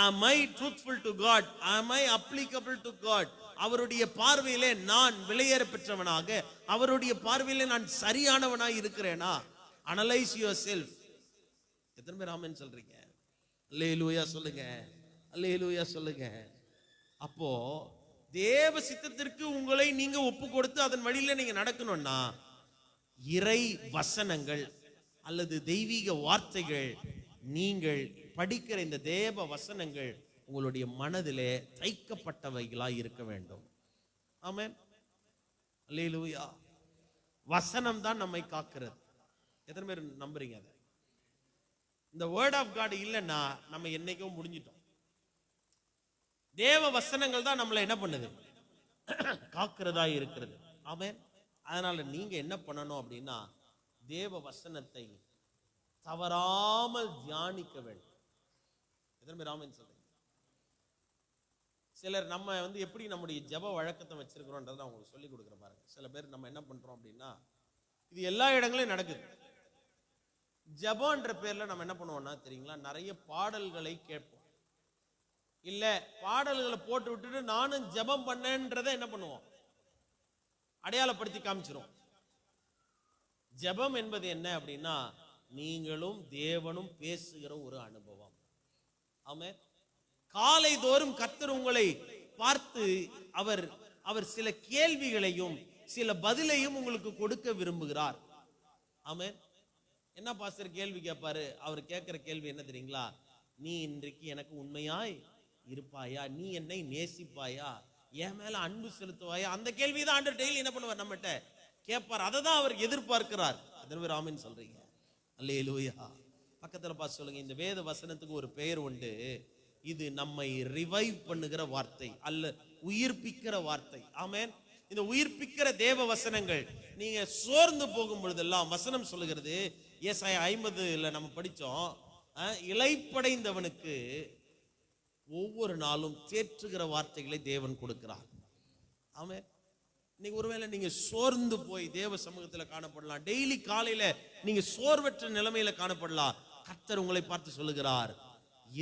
am I truthful to God? Am I applicable to God? அவருடைய பார்வையிலே நான் விலையேற பெற்றவனாக, அவருடைய பார்வையிலே நான் சரியானவனாய் இருக்கிறேனா? Analyse your self. எத்தனை பேர் ஆமென் சொல்றீங்க? அல்லேலூயா சொல்லுங்க, அல்லேலூயா சொல்லுங்க. அப்போ தேவ சித்தத்திற்கு உங்களை நீங்க ஒப்பு கொடுத்து அதன் வழியில நீங்க நடக்கணும்னா இறை வசனங்கள் அல்லது தெய்வீக வார்த்தைகள், நீங்கள் படிக்கிற இந்த தேவ வசனங்கள் உங்களுடைய மனதிலே தைக்கப்பட்டவைகளாய் இருக்க வேண்டும். ஆமென், அல்லேலூயா. வசனம் தான் நம்மை காக்கிறது. எத்தனை பேர் நம்புறீங்க அதை? இந்த வேர்ட் ஆஃப் காட் இல்லைன்னா நம்ம என்னைக்கும் முடிஞ்சிட்டோம். தேவ வசனங்கள் தான் நம்மளை என்ன பண்ணுது? காக்கிறதா இருக்கிறது. ஆமென். அதனால நீங்க என்ன பண்ணணும் அப்படின்னா தேவ வசனத்தை தவறாமல் தியானிக்க வேண்டும். எத்தனை பேர் ஆமென் சொல்றீங்க? சிலர் நம்ம எப்படி நம்முடைய ஜெப வழக்கத்தை வச்சிருக்கிறோன்றதை நான் உங்களுக்கு சொல்லி கொடுக்குற பாருங்க. சில பேர் நம்ம என்ன பண்றோம் அப்படின்னா, இது எல்லா இடங்களையும் நடக்குது. ஜெபம்ன்ற பேர்ல நம்ம என்ன பண்ணுவோம்னா தெரியுங்களா, நிறைய பாடல்களை கேட்போம். இல்ல பாடல்களை போட்டு விட்டுட்டு நானும் ஜெபம் பண்ணேன்றதை என்ன பண்ணுவோம்? அடையாளப்படுத்தி காமிச்சிரும். ஜெபம் என்பது என்ன அப்படின்னா நீங்களும் தேவனும் பேசுகிற ஒரு அனுபவம். ஆமென். காலை தோறும் கர்த்தர் உங்களை பார்த்து அவர் சில கேள்விகளையும் சில பதிலையும் உங்களுக்கு கொடுக்க விரும்புகிறார். ஆமென். என்ன பாஸ்டர் கேள்வி கேட்பாரு? அவர் கேட்கிற கேள்வி என்ன தெரியுங்களா? நீ இன்றைக்கு எனக்கு உண்மையாய் இருப்பாயா? நீ என்னை நேசிப்பாயா? என் மேல அன்பு செலுத்துவாயா? அந்த கேள்விதான் ஆண்டவர் டெய்லி என்ன பண்ணுவார்? நம்மகிட்ட கேட்பார். அதை தான் அவர் எதிர்பார்க்கிறார். அதனால ஆமென் சொல்றீங்க, அல்லேலூயா. பக்கத்துல பார்த்து சொல்லுங்க, இந்த வேத வசனத்துக்கு ஒரு பெயர் உண்டு. இது நம்மை ரிவைவ் பண்ணுகிற வார்த்தை அல்ல, உயிர்ப்பிக்கிற வார்த்தை. ஆமென். இந்த உயிர்ப்பிக்கிற தேவ வசனங்கள் நீங்க சோர்ந்து போகும் பொழுதெல்லாம் வசனம் சொல்லுகிறது. ஏசாயா 50ல நம்ம படிச்சோம், இளைப்படைந்தவனுக்கு ஒவ்வொரு நாளும் தேற்றுகிற வார்த்தைகளை தேவன் கொடுக்கிறார். ஆமென். இன்னைக்கு ஒருவேளை நீங்க சோர்ந்து போய் தேவ சமூகத்தில் காணப்படலாம். டெய்லி காலையில நீங்க சோர்வற்ற நிலைமையில காணப்படலாம். கர்த்தர் உங்களை பார்த்து சொல்லுகிறார்,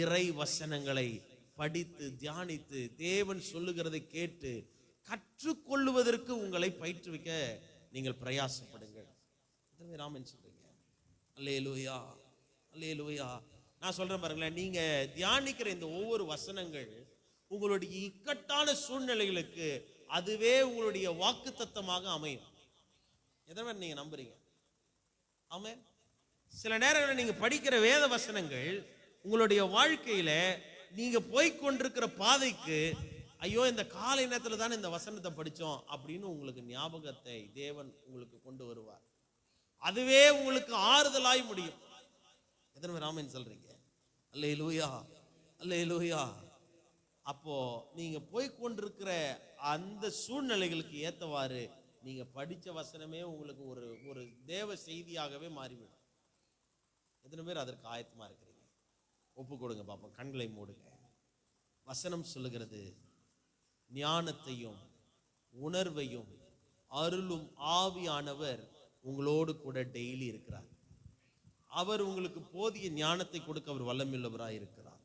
இறை வசனங்களை படித்து தியானித்து தேவன் சொல்லுகிறதை கேட்டு கற்றுக்கொள்ளுவதற்கு உங்களை பயிற்றுவிக்க நீங்கள் பிரயாசப்படுங்கள். ஆமென் சொல்றீங்க, அல்லேலூயா, அல்லேலூயா. நான் சொல்றேன் பாருங்களேன், நீங்க தியானிக்கிற இந்த ஒவ்வொரு வசனங்கள் உங்களுடைய இக்கட்டான சூழ்நிலைகளுக்கு அதுவே உங்களுடைய வாக்குத்தத்தமாக அமையும். எதனை நீங்க நம்புறீங்க? ஆமென். சில நேரங்களில் நீங்க படிக்கிற வேத வசனங்கள் உங்களுடைய வாழ்க்கையில நீங்க போய்கொண்டிருக்கிற பாதைக்கு, ஐயோ இந்த காலை நேரத்துல தானே இந்த வசனத்தை படிச்சோம் அப்படின்னு உங்களுக்கு ஞாபகத்தை தேவன் உங்களுக்கு கொண்டு வருவார். அதுவே உங்களுக்கு ஆறுதலாய் முடியும். எத்தனை பேர் ஆமென் சொல்றீங்க? அல்லேலூயா, அல்லேலூயா. அப்போ நீங்க போய்கொண்டிருக்கிற அந்த சூழ்நிலைகளுக்கு ஏத்தவாறு நீங்க படிச்ச வசனமே உங்களுக்கு ஒரு தேவ செய்தியாகவே மாறிவிடும். எத்தனை பேர் அதற்கு ஆயத்தமா இருக்கிறீங்க? ஒப்பு கொடுங்க பாப்போம். கண்களை மூடுங்க. வசனம் சொல்லுகிறது, ஞானத்தையும் உணர்வையும் அருளும் ஆவியானவர் உங்களோடு கூட டெய்லி இருக்கிறார். அவர் உங்களுக்கு போதிய ஞானத்தை கொடுக்க அவர் வல்லமையுள்ளவராய் இருக்கிறார்.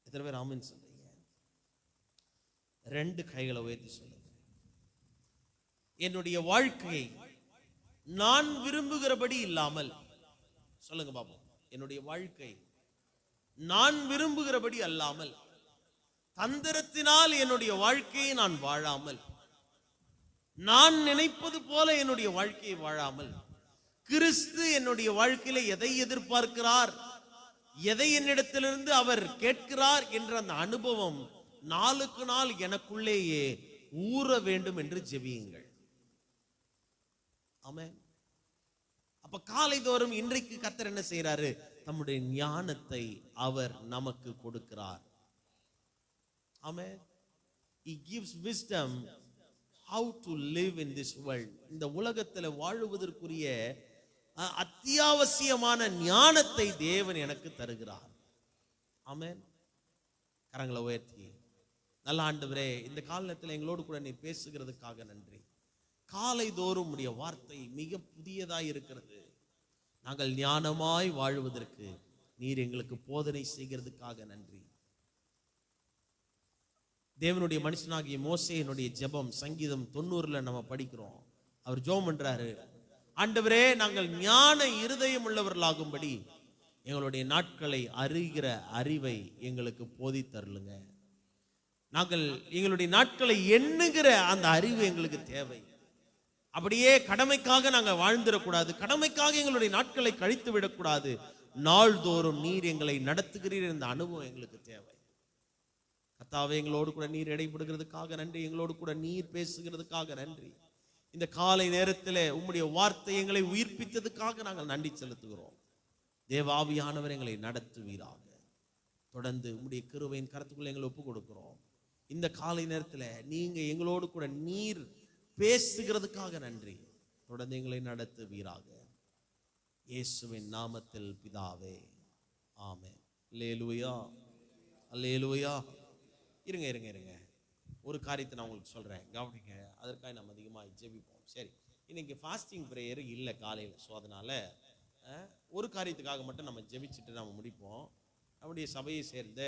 எத்தனை பேர் ஆமென் சொல்றீங்க? 2 கைகளை உயர்த்தி சொல்லுங்க, என்னுடைய வாழ்க்கையை நான் விரும்புகிறபடி இல்லாமல், சொல்லுங்க பாப்போம், என்னுடைய வாழ்க்கை நான் விரும்புகிறபடி அல்லாமல், தந்திரத்தினால் என்னுடைய வாழ்க்கையை நான் வாழாமல், நான் நினைப்பது போல என்னுடைய வாழ்க்கையை வாழாமல், கிறிஸ்து என்னுடைய வாழ்க்கையில எதை எதிர்பார்க்கிறார், எதை என்னிடத்திலிருந்து அவர் கேட்கிறார் என்ற அந்த அனுபவம் நாளுக்கு நாள் எனக்குள்ளேயே ஊற வேண்டும் என்று ஜெபியுங்கள். ஆமென். அப்ப காலை தோறும் இன்றைக்கு கர்த்தர் என்ன செய்யறாரு? நம்முடைய ஞானத்தை அவர் நமக்கு கொடுக்கிறார். ஆமென். He gives wisdom how to live in this world. இந்த உலகத்துல வாழுவதற்குரிய அத்தியாவசியமான ஞானத்தை தேவன் எனக்கு தருகிறார். ஆமென். கரங்களை உயர்த்தி, நல்ல ஆண்டவரே, இந்த காலத்தில் எங்களோடு கூட நீ பேசுகிறதுக்காக நன்றி. காலை தோறும் உடைய வார்த்தை மிக புதியதாய் இருக்கிறது. நாங்கள் ஞானமாய் வாழுவதற்கு நீர் எங்களுக்கு போதனை செய்கிறதுக்காக நன்றி. தேவனுடைய மனுஷனாகிய மோசேயினுடைய ஜெபம் சங்கீதம் 90ல நம்ம படிக்கிறோம். அவர் ஜெபம் பண்றாரு, ஆண்டவரே நாங்கள் ஞான இருதயம் உள்ளவர்களாகும்படி எங்களுடைய நாட்களை அறிகிற அறிவை எங்களுக்கு போதித்தருளுங்க. நாங்கள் எங்களுடைய நாட்களை எண்ணுகிற அந்த அறிவு எங்களுக்கு தேவை. அப்படியே கடமைக்காக நாங்கள் வாழ்ந்துடக்கூடாது, கடமைக்காக எங்களுடைய நாட்களை கழித்து விடக்கூடாது. நாள்தோறும் நீர் எங்களை நடத்துகிறீர் என்ற அனுபவம் எங்களுக்கு தேவை. கர்த்தாவே, எங்களோடு கூட நீர் இடைப்படுகிறதுக்காக நன்றி, எங்களோடு கூட நீர் பேசுகிறதுக்காக நன்றி. இந்த காலை நேரத்தில் உம்முடைய வார்த்தை எங்களை உயிர்ப்பித்ததுக்காக நாங்கள் நன்றி செலுத்துகிறோம். தேவாவியானவர் எங்களை நடத்துவீராக. தொடர்ந்து உம்முடைய கிருபையின் கரத்துக்குள்ள எங்களை ஒப்பு கொடுக்கிறோம். இந்த காலை நேரத்தில் நீங்க எங்களோடு கூட நீர் பேசுகிறதுக்காக நன்றி. தொடர்ந்து எங்களை நடத்துவீராக. இயேசுவின் நாமத்தில் பிதாவே, ஆமென். அல்லேலூயா, அல்லேலூயா. இருங்க இருங்க இருங்க, ஒரு காரியத்தை நான் உங்களுக்கு சொல்றேன், கவனிங்க. அதற்காக நம்ம அதிகமாக ஜெபிப்போம். சரி, இன்னைக்கு ஃபாஸ்டிங் ப்ரேயர் இல்லை காலையில். ஸோ அதனால ஒரு காரியத்துக்காக மட்டும் நம்ம ஜெபிச்சுட்டு நம்ம முடிப்போம். நம்முடைய சபையை சேர்ந்த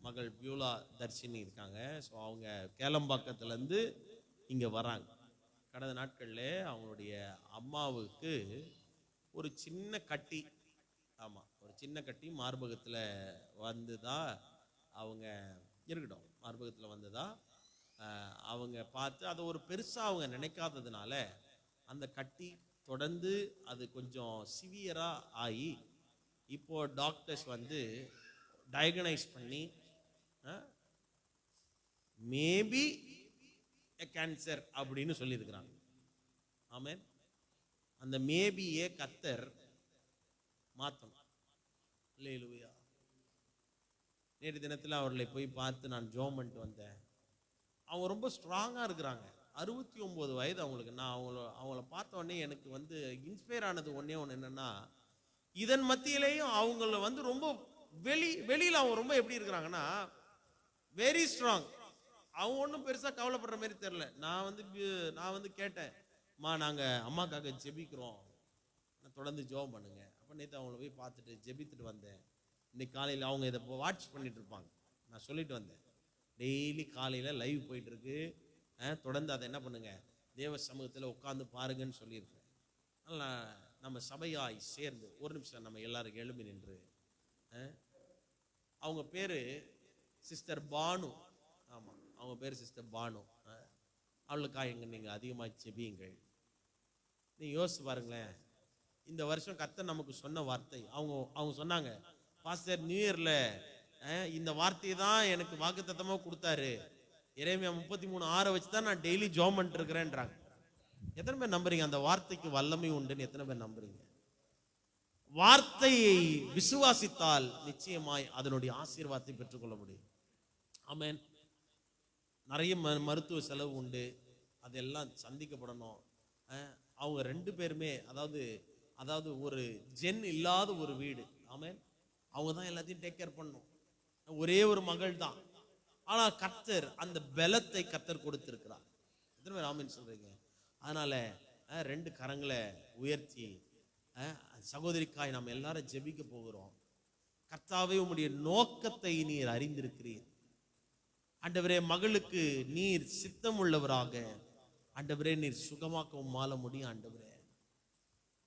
மகள் பியூலா தர்ஷினி இருக்காங்க. ஸோ அவங்க கேளம்பாக்கத்துலேருந்து இங்கே வராங்க. கடந்த நாட்களில் அவங்களுடைய அம்மாவுக்கு ஒரு சின்ன கட்டி, ஆமாம், ஒரு சின்ன கட்டி மார்பகத்தில் வந்துதா, அவங்க இருக்கட்டும், மார்பகத்தில் வந்ததா அவங்க பார்த்து அதை ஒரு பெருசாக அவங்க நினைக்காததுனால அந்த கட்டி தொடர்ந்து அது கொஞ்சம் சிவியராக ஆகி இப்போ டாக்டர்ஸ் வந்து டயக்னைஸ் பண்ணி மேபி கேன்சர் அப்படின்னு சொல்லியிருக்கிறாங்க. ஆமென். அந்த மேபியே கர்த்தர் மாற்றணும். அல்லேலூயா. நேற்று தினத்தில் அவர்களை போய் பார்த்து நான் ஜெபம் பண்ணிட்டு வந்தேன். அவங்க ரொம்ப ஸ்ட்ராங்காக இருக்கிறாங்க. 69 வயது அவங்களுக்கு. நான் அவங்கள பார்த்த உடனே எனக்கு வந்து இன்ஸ்பயர் ஆனது ஒன்றே ஒன்று என்னன்னா, இதன் மத்தியிலையும் அவங்கள வந்து ரொம்ப வெளியில் அவங்க ரொம்ப எப்படி இருக்கிறாங்கன்னா வெரி ஸ்ட்ராங். அவங்க ஒன்றும் பெருசாக கவலைப்படுற மாதிரி தெரில. நான் வந்து கேட்டேன், அம்மா நாங்கள் அம்மாக்காக ஜெபிக்கிறோம், நான் தொடர்ந்து ஜெபம் பண்ணுங்க. அப்போ நேற்று அவங்கள போய் பார்த்துட்டு ஜெபித்துட்டு வந்தேன். இன்னைக்கு காலையில் அவங்க இதை வாட்ச் பண்ணிட்டு இருப்பாங்க. நான் சொல்லிட்டு வந்தேன், டெய்லி காலையில் லைவ் போயிட்டு இருக்கு, தொடர்ந்து அதை என்ன பண்ணுங்க, தேவ சமூகத்தில் உட்காந்து பாருங்கன்னு சொல்லியிருக்கேன். அதனால் நம்ம சபையாய் சேர்ந்து ஒரு நிமிஷம் நம்ம எல்லாருக்கும் எழும்பி நின்று, அவங்க பேர் சிஸ்டர் பானு. ஆமாம், அவங்க பேர் சிஸ்டர் பானு. அவளுக்காக எங்க நீங்கள் அதிகமாக செபியுங்கள். நீங்கள் யோசிச்சு பாருங்களேன், இந்த வருஷம் கர்த்தர் நமக்கு சொன்ன வார்த்தை. அவங்க சொன்னாங்க, பாஸ்டர் நியூ இயர்ல இந்த வார்த்தையை தான் எனக்கு வாக்குத்தத்தமாக கொடுத்தாரு, எரேமியா 33:6 வச்சு தான் நான் டெய்லி ஜெபம் பண்ணிட்டு இருக்கிறேன்றாங்க. எத்தனை பேர் நம்புறீங்க அந்த வார்த்தைக்கு வல்லமை உண்டுன்னு? எத்தனை பேர் நம்புறீங்க? வார்த்தையை விசுவாசித்தால் நிச்சயமாய் அதனுடைய ஆசீர்வாதத்தை பெற்றுக்கொள்ள முடியும். ஆமென். நிறைய மருத்துவ செலவு உண்டு, அதெல்லாம் சந்திக்கப்படணும். அவங்க 2 பேருமே அதாவது ஒரு ஜென் இல்லாத ஒரு வீடு. ஆமென். அவங்க தான் எல்லாத்தையும் டேக் கேர் பண்ணணும். ஒரே ஒரு மகள் தான். ஆனால் கர்த்தர் அந்த பலத்தை கர்த்தர் கொடுத்திருக்கிறார். எத்தனை பேர் ஆமென் சொல்றீங்க? அதனால 2 கரங்களை உயர்த்தி சகோதரிக்காய் நாம் எல்லாரும் ஜெபிக்க போகிறோம். கர்த்தாவே, உம்முடைய நோக்கத்தை நீர் அறிந்திருக்கிறீர். ஆண்டவரே, மகளுக்கு நீர் சித்தம் உள்ளவராக, ஆண்டவரே நீர் சுகமாக்கவும் மாற முடியும். ஆண்டவரே,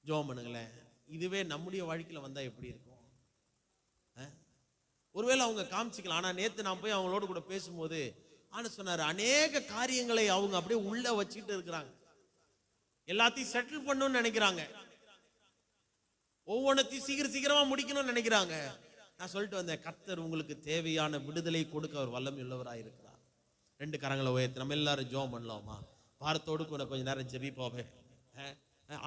ஜெபம் பண்ணுங்களேன். இதுவே நம்முடைய வாழ்க்கையில் வந்தா எப்படி இருக்கும்? ஒருவேளை அவங்க காமிச்சிக்கலாம். ஆனா நேத்து நான் போய் அவங்களோட கூட பேசும்போது சொன்னாரு, அநேக காரியங்களை அவங்க அப்படியே உள்ள வச்சுட்டு இருக்கிறாங்க. எல்லாத்தையும் செட்டில் பண்ணணும்னு நினைக்கிறாங்க, ஒவ்வொன்றத்தையும் சீக்கிரமா முடிக்கணும்னு நினைக்கிறாங்க. நான் சொல்லிட்டு வந்தேன், கர்த்தர் உங்களுக்கு தேவையான விடுதலை கொடுக்க அவர் வல்லமை உள்ளவராக இருக்கிறார். 2 கரங்களை உயர்த்தி நம்ம எல்லாரும் ஜெபம் பண்ணலாமா? பாரத்தோடு கூட கொஞ்ச நேரம் ஜெபிப்போமே.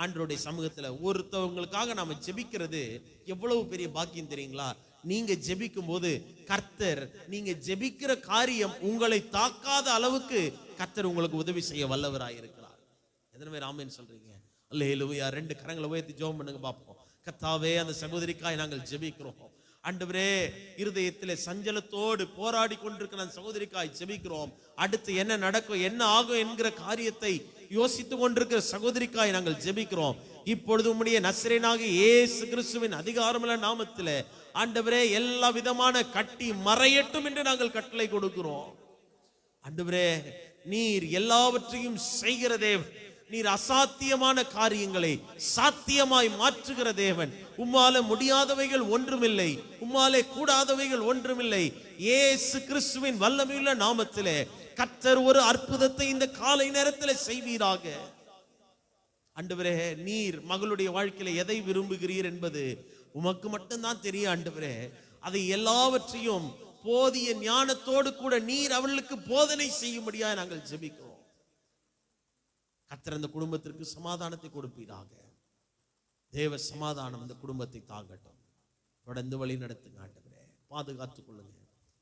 ஆண்டவருடைய சமூகத்துல ஒருத்தவங்களுக்காக நாம ஜெபிக்கிறது எவ்வளவு பெரிய பாக்கியம் தெரியுங்களா? நீங்க ஜெபிக்கும் போது கர்த்தர், நீங்க ஜெபிக்கிற காரியம் உங்களை தாக்காத அளவுக்கு கர்த்தர் உங்களுக்கு உதவி செய்ய வல்லவராய் இருக்கிறார். எத்தனை பேர் ஆமென் சொல்றீங்க? அல்லேலூயா. 2 கரங்களை உயர்த்தி ஜெபம் பண்ணுங்க பார்ப்போம். கர்த்தாவே, அந்த சகோதரிக்காய் நாங்கள் ஜெபிக்கிறோம். ஆண்டவரே, இருதயத்திலே சஞ்சலத்தோடு போராடி கொண்டிருக்கிற அந்த சகோதரிக்காய் ஜெபிக்கிறோம். அடுத்து என்ன நடக்கும், என்ன ஆகும் என்கிற காரியத்தை யோசித்துக் கொண்டிருக்கிற சகோதரிக்காய் நாங்கள் ஜெபிக்கிறோம். இப்பொழுது உம்முடைய நசரேயனாகிய இயேசு கிறிஸ்துவின் அதிகாரமுள்ள நாமத்திலே ஆண்டவரே, எல்லா விதமான கட்டி மறையட்டும் என்று நாங்கள் கட்டளை கொடுக்கிறோம். ஆண்டவரே, நீர் எல்லாவற்றையும் செய்கிற தேவன். நீர் அசாத்தியமான காரியங்களை சாத்தியமாய் மாற்றுகிற தேவன். உம்மால முடியாதவைகள் ஒன்றுமில்லை, உம்மாலே கூடாதவைகள் ஒன்றுமில்லை. இயேசு கிறிஸ்துவின் வல்லமையுள்ள நாமத்திலே கர்த்தர் ஒரு அற்புதத்தை இந்த காலை நேரத்தில் செய்வீராக. ஆண்டவரே, நீர் மகளுடைய வாழ்க்கையில எதை விரும்புகிறீர் என்பது உமக்கு மட்டும்தான் தெரியும் ஆண்டவரே. அதை எல்லாவற்றையும் போதிய ஞானத்தோடு கூட நீர் அவர்களுக்கு போதனை செய்யும்படியா நாங்கள் ஜெபிக்கிறோம். கர்த்தர் அந்த குடும்பத்திற்கு சமாதானத்தை கொடுப்பீராக. தேவ சமாதானம் இந்த குடும்பத்தை தாங்கட்டும். தொடர்ந்து வழி நடத்துங்க ஆண்டவரே, பாதுகாத்துக் கொள்ளுங்க.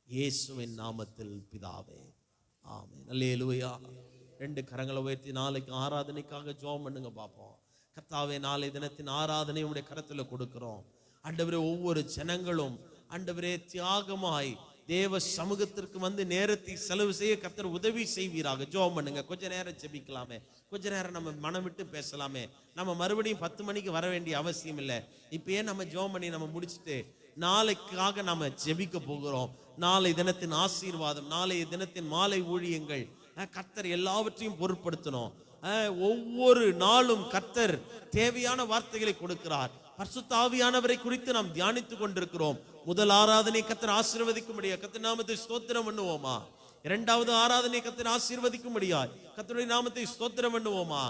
இயேசுவின் நாமத்தில் பிதாவே, ஆமென். அல்லேலூயா. 2 கரங்களை உயர்த்தி நாளைக்கு ஆராதனைக்காக ஜெபம் பண்ணுங்க பார்ப்போம். கர்த்தாவே, நாளை தினத்தின் ஆராதனை உம்முடைய கரத்துல கொடுக்கிறோம் ஆண்டவரே. ஒவ்வொரு ஜனங்களும் ஆண்டவரே தியாகமாய் தேவ சமூகத்திற்கு வந்து நேரத்தை செலவு செய்ய கர்த்தர் உதவி செய்வீராக. ஜெபம் பண்ணுங்க. கொஞ்ச நேரம் ஜெபிக்கலாமே, கொஞ்ச நேரம் நம்ம மனம் விட்டு பேசலாமே. நம்ம மறுபடியும் 10 மணிக்கு வர வேண்டிய அவசியம் இல்லை. இப்பயே நம்ம ஜெபம் பண்ணி நம்ம முடிச்சுட்டு நாளைக்காக நம்ம ஜெபிக்க போகிறோம். நாளை தினத்தின் ஆசீர்வாதம், நாளைய தினத்தின் மாலை ஊழியங்கள், கர்த்தர் எல்லாவற்றையும் பொருட்படுத்தணும். ஒவ்வொரு நாளும் கர்த்தர் தேவையான வார்த்தைகளை கொடுக்கிறார். பரிசுத்த ஆவியானவரை குறித்து நாம் தியானித்துக் கொண்டிருக்கிறோம். முதல் ஆராதனை கர்த்தர் ஆசீர்வதிக்கும்படியா கர்த்தர் நாமத்தை ஸ்தோத்திரம் பண்ணுவோமா? 2வது ஆராதனை கர்த்தர் ஆசீர்வதிக்கும்படியா கர்த்தருடைய நாமத்தை ஸ்தோத்திரம் பண்ணுவோமா?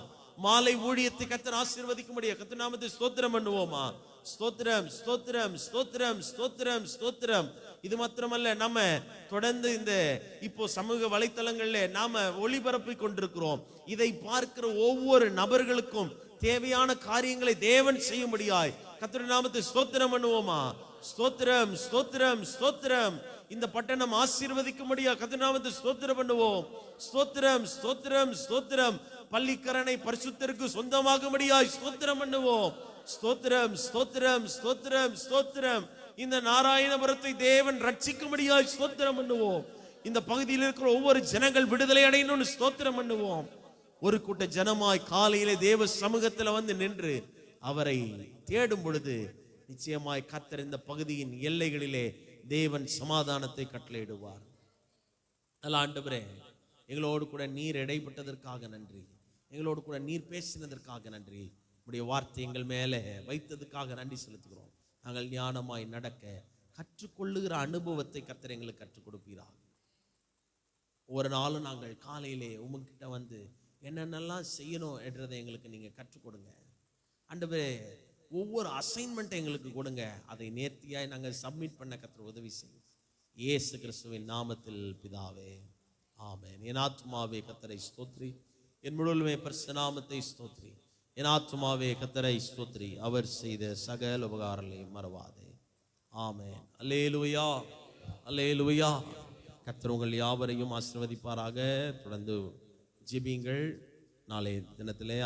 மாலை ஊழியத்தை கர்த்தர் ஆசீர்வதிக்கும்படியா கர்த்தர் நாமத்தை ஸ்தோத்திரம் பண்ணுவோமா? ஸ்தோத்திரம், ஸ்தோத்திரம், ஸ்தோத்திரம், ஸ்தோத்திரம், ஸ்தோத்திரம். இது மாத்திரமல்ல, நம்ம தொடர்ந்து இந்த இப்போ சமூக வலைத்தளங்கள்ல நாம ஒளிபரப்பி கொண்டிருக்கிறோம். இதை பார்க்கிற ஒவ்வொரு நபர்களுக்கும் தேவையான காரியங்களை தேவன் செய்யும்படியாய் கர்த்தருடைய நாமத்தை ஸ்தோத்திரம் பண்ணுவோமா? ஸ்தோத்திரம், ஸ்தோத்திரம், ஸ்தோத்திரம். இந்த பட்டணம் ஆசீர்வதிக்கும்படியா கர்த்தருடைய நாமத்தை ஸ்தோத்திரம் பண்ணுவோம். ஸ்தோத்திரம், ஸ்தோத்திரம், ஸ்தோத்திரம். பள்ளிக்கரணை பரிசுத்தருக்கு சொந்தமாகும்படியாய் ஸ்தோத்திரம் பண்ணுவோம். ஸ்தோத்திரம், ஸ்தோத்திரம், ஸ்தோத்திரம், ஸ்தோத்திரம். இந்த நாராயணபுரத்தை தேவன் ரட்சிக்கும்படியாய் ஸ்தோத்திரம் பண்ணுவோம். இந்த பகுதியில் இருக்கிற ஒவ்வொரு ஜனங்கள் விடுதலை அடையணும்னு ஸ்தோத்திரம் பண்ணுவோம். ஒரு கூட்ட ஜனமாய் காலையிலே தேவ சமூகத்துல வந்து நின்று அவரை தேடும் பொழுது நிச்சயமாய் கர்த்தர் இந்த பகுதியின் எல்லைகளிலே தேவன் சமாதானத்தை கட்டளையிடுவார். நல்ல ஆண்டவரே, எங்களோடு கூட நீர் இடைப்பட்டதற்காக நன்றி. எங்களோடு கூட நீர் பேசினதற்காக நன்றி. உடைய வார்த்தை எங்கள் மேலே வைத்ததுக்காக நன்றி செலுத்துகிறோம். நாங்கள் ஞானமாய் நடக்க கற்றுக்கொள்ளுகிற அனுபவத்தை கர்த்தர் எங்களுக்கு கற்றுக் கொடுப்பீராக. ஒரு நாளும் நாங்கள் காலையிலே உங்ககிட்ட வந்து என்னென்னலாம் செய்யணும் என்றதை எங்களுக்கு நீங்க கற்றுக் கொடுங்க ஆண்டவரே. ஒவ்வொரு அசைன்மெண்ட்டை எங்களுக்கு கொடுங்க. அதை நேர்த்தியாய் நாங்கள் சப்மிட் பண்ண கர்த்தர் உதவி செய்யும். இயேசு கிறிஸ்துவின் நாமத்தில் பிதாவே, ஆமென். என் ஆத்துமாவே கர்த்தரை ஸ்தோத்ரி, என் முழுவதுமே பரிசுத்த நாமத்தை ஸ்தோத்ரி. என் ஆத்துமாவே கர்த்தரை ஸ்தோத்ரி, அவர் செய்த சகல உபகாரங்களை மறவாதே. ஆமென். அல்லேலூயா, அல்லேலூயா. கர்த்தர் உங்கள் யாவரையும் ஆசீர்வதிப்பாராக. தொடர்ந்து ஜெபியுங்கள். நாளைய தினத்திலே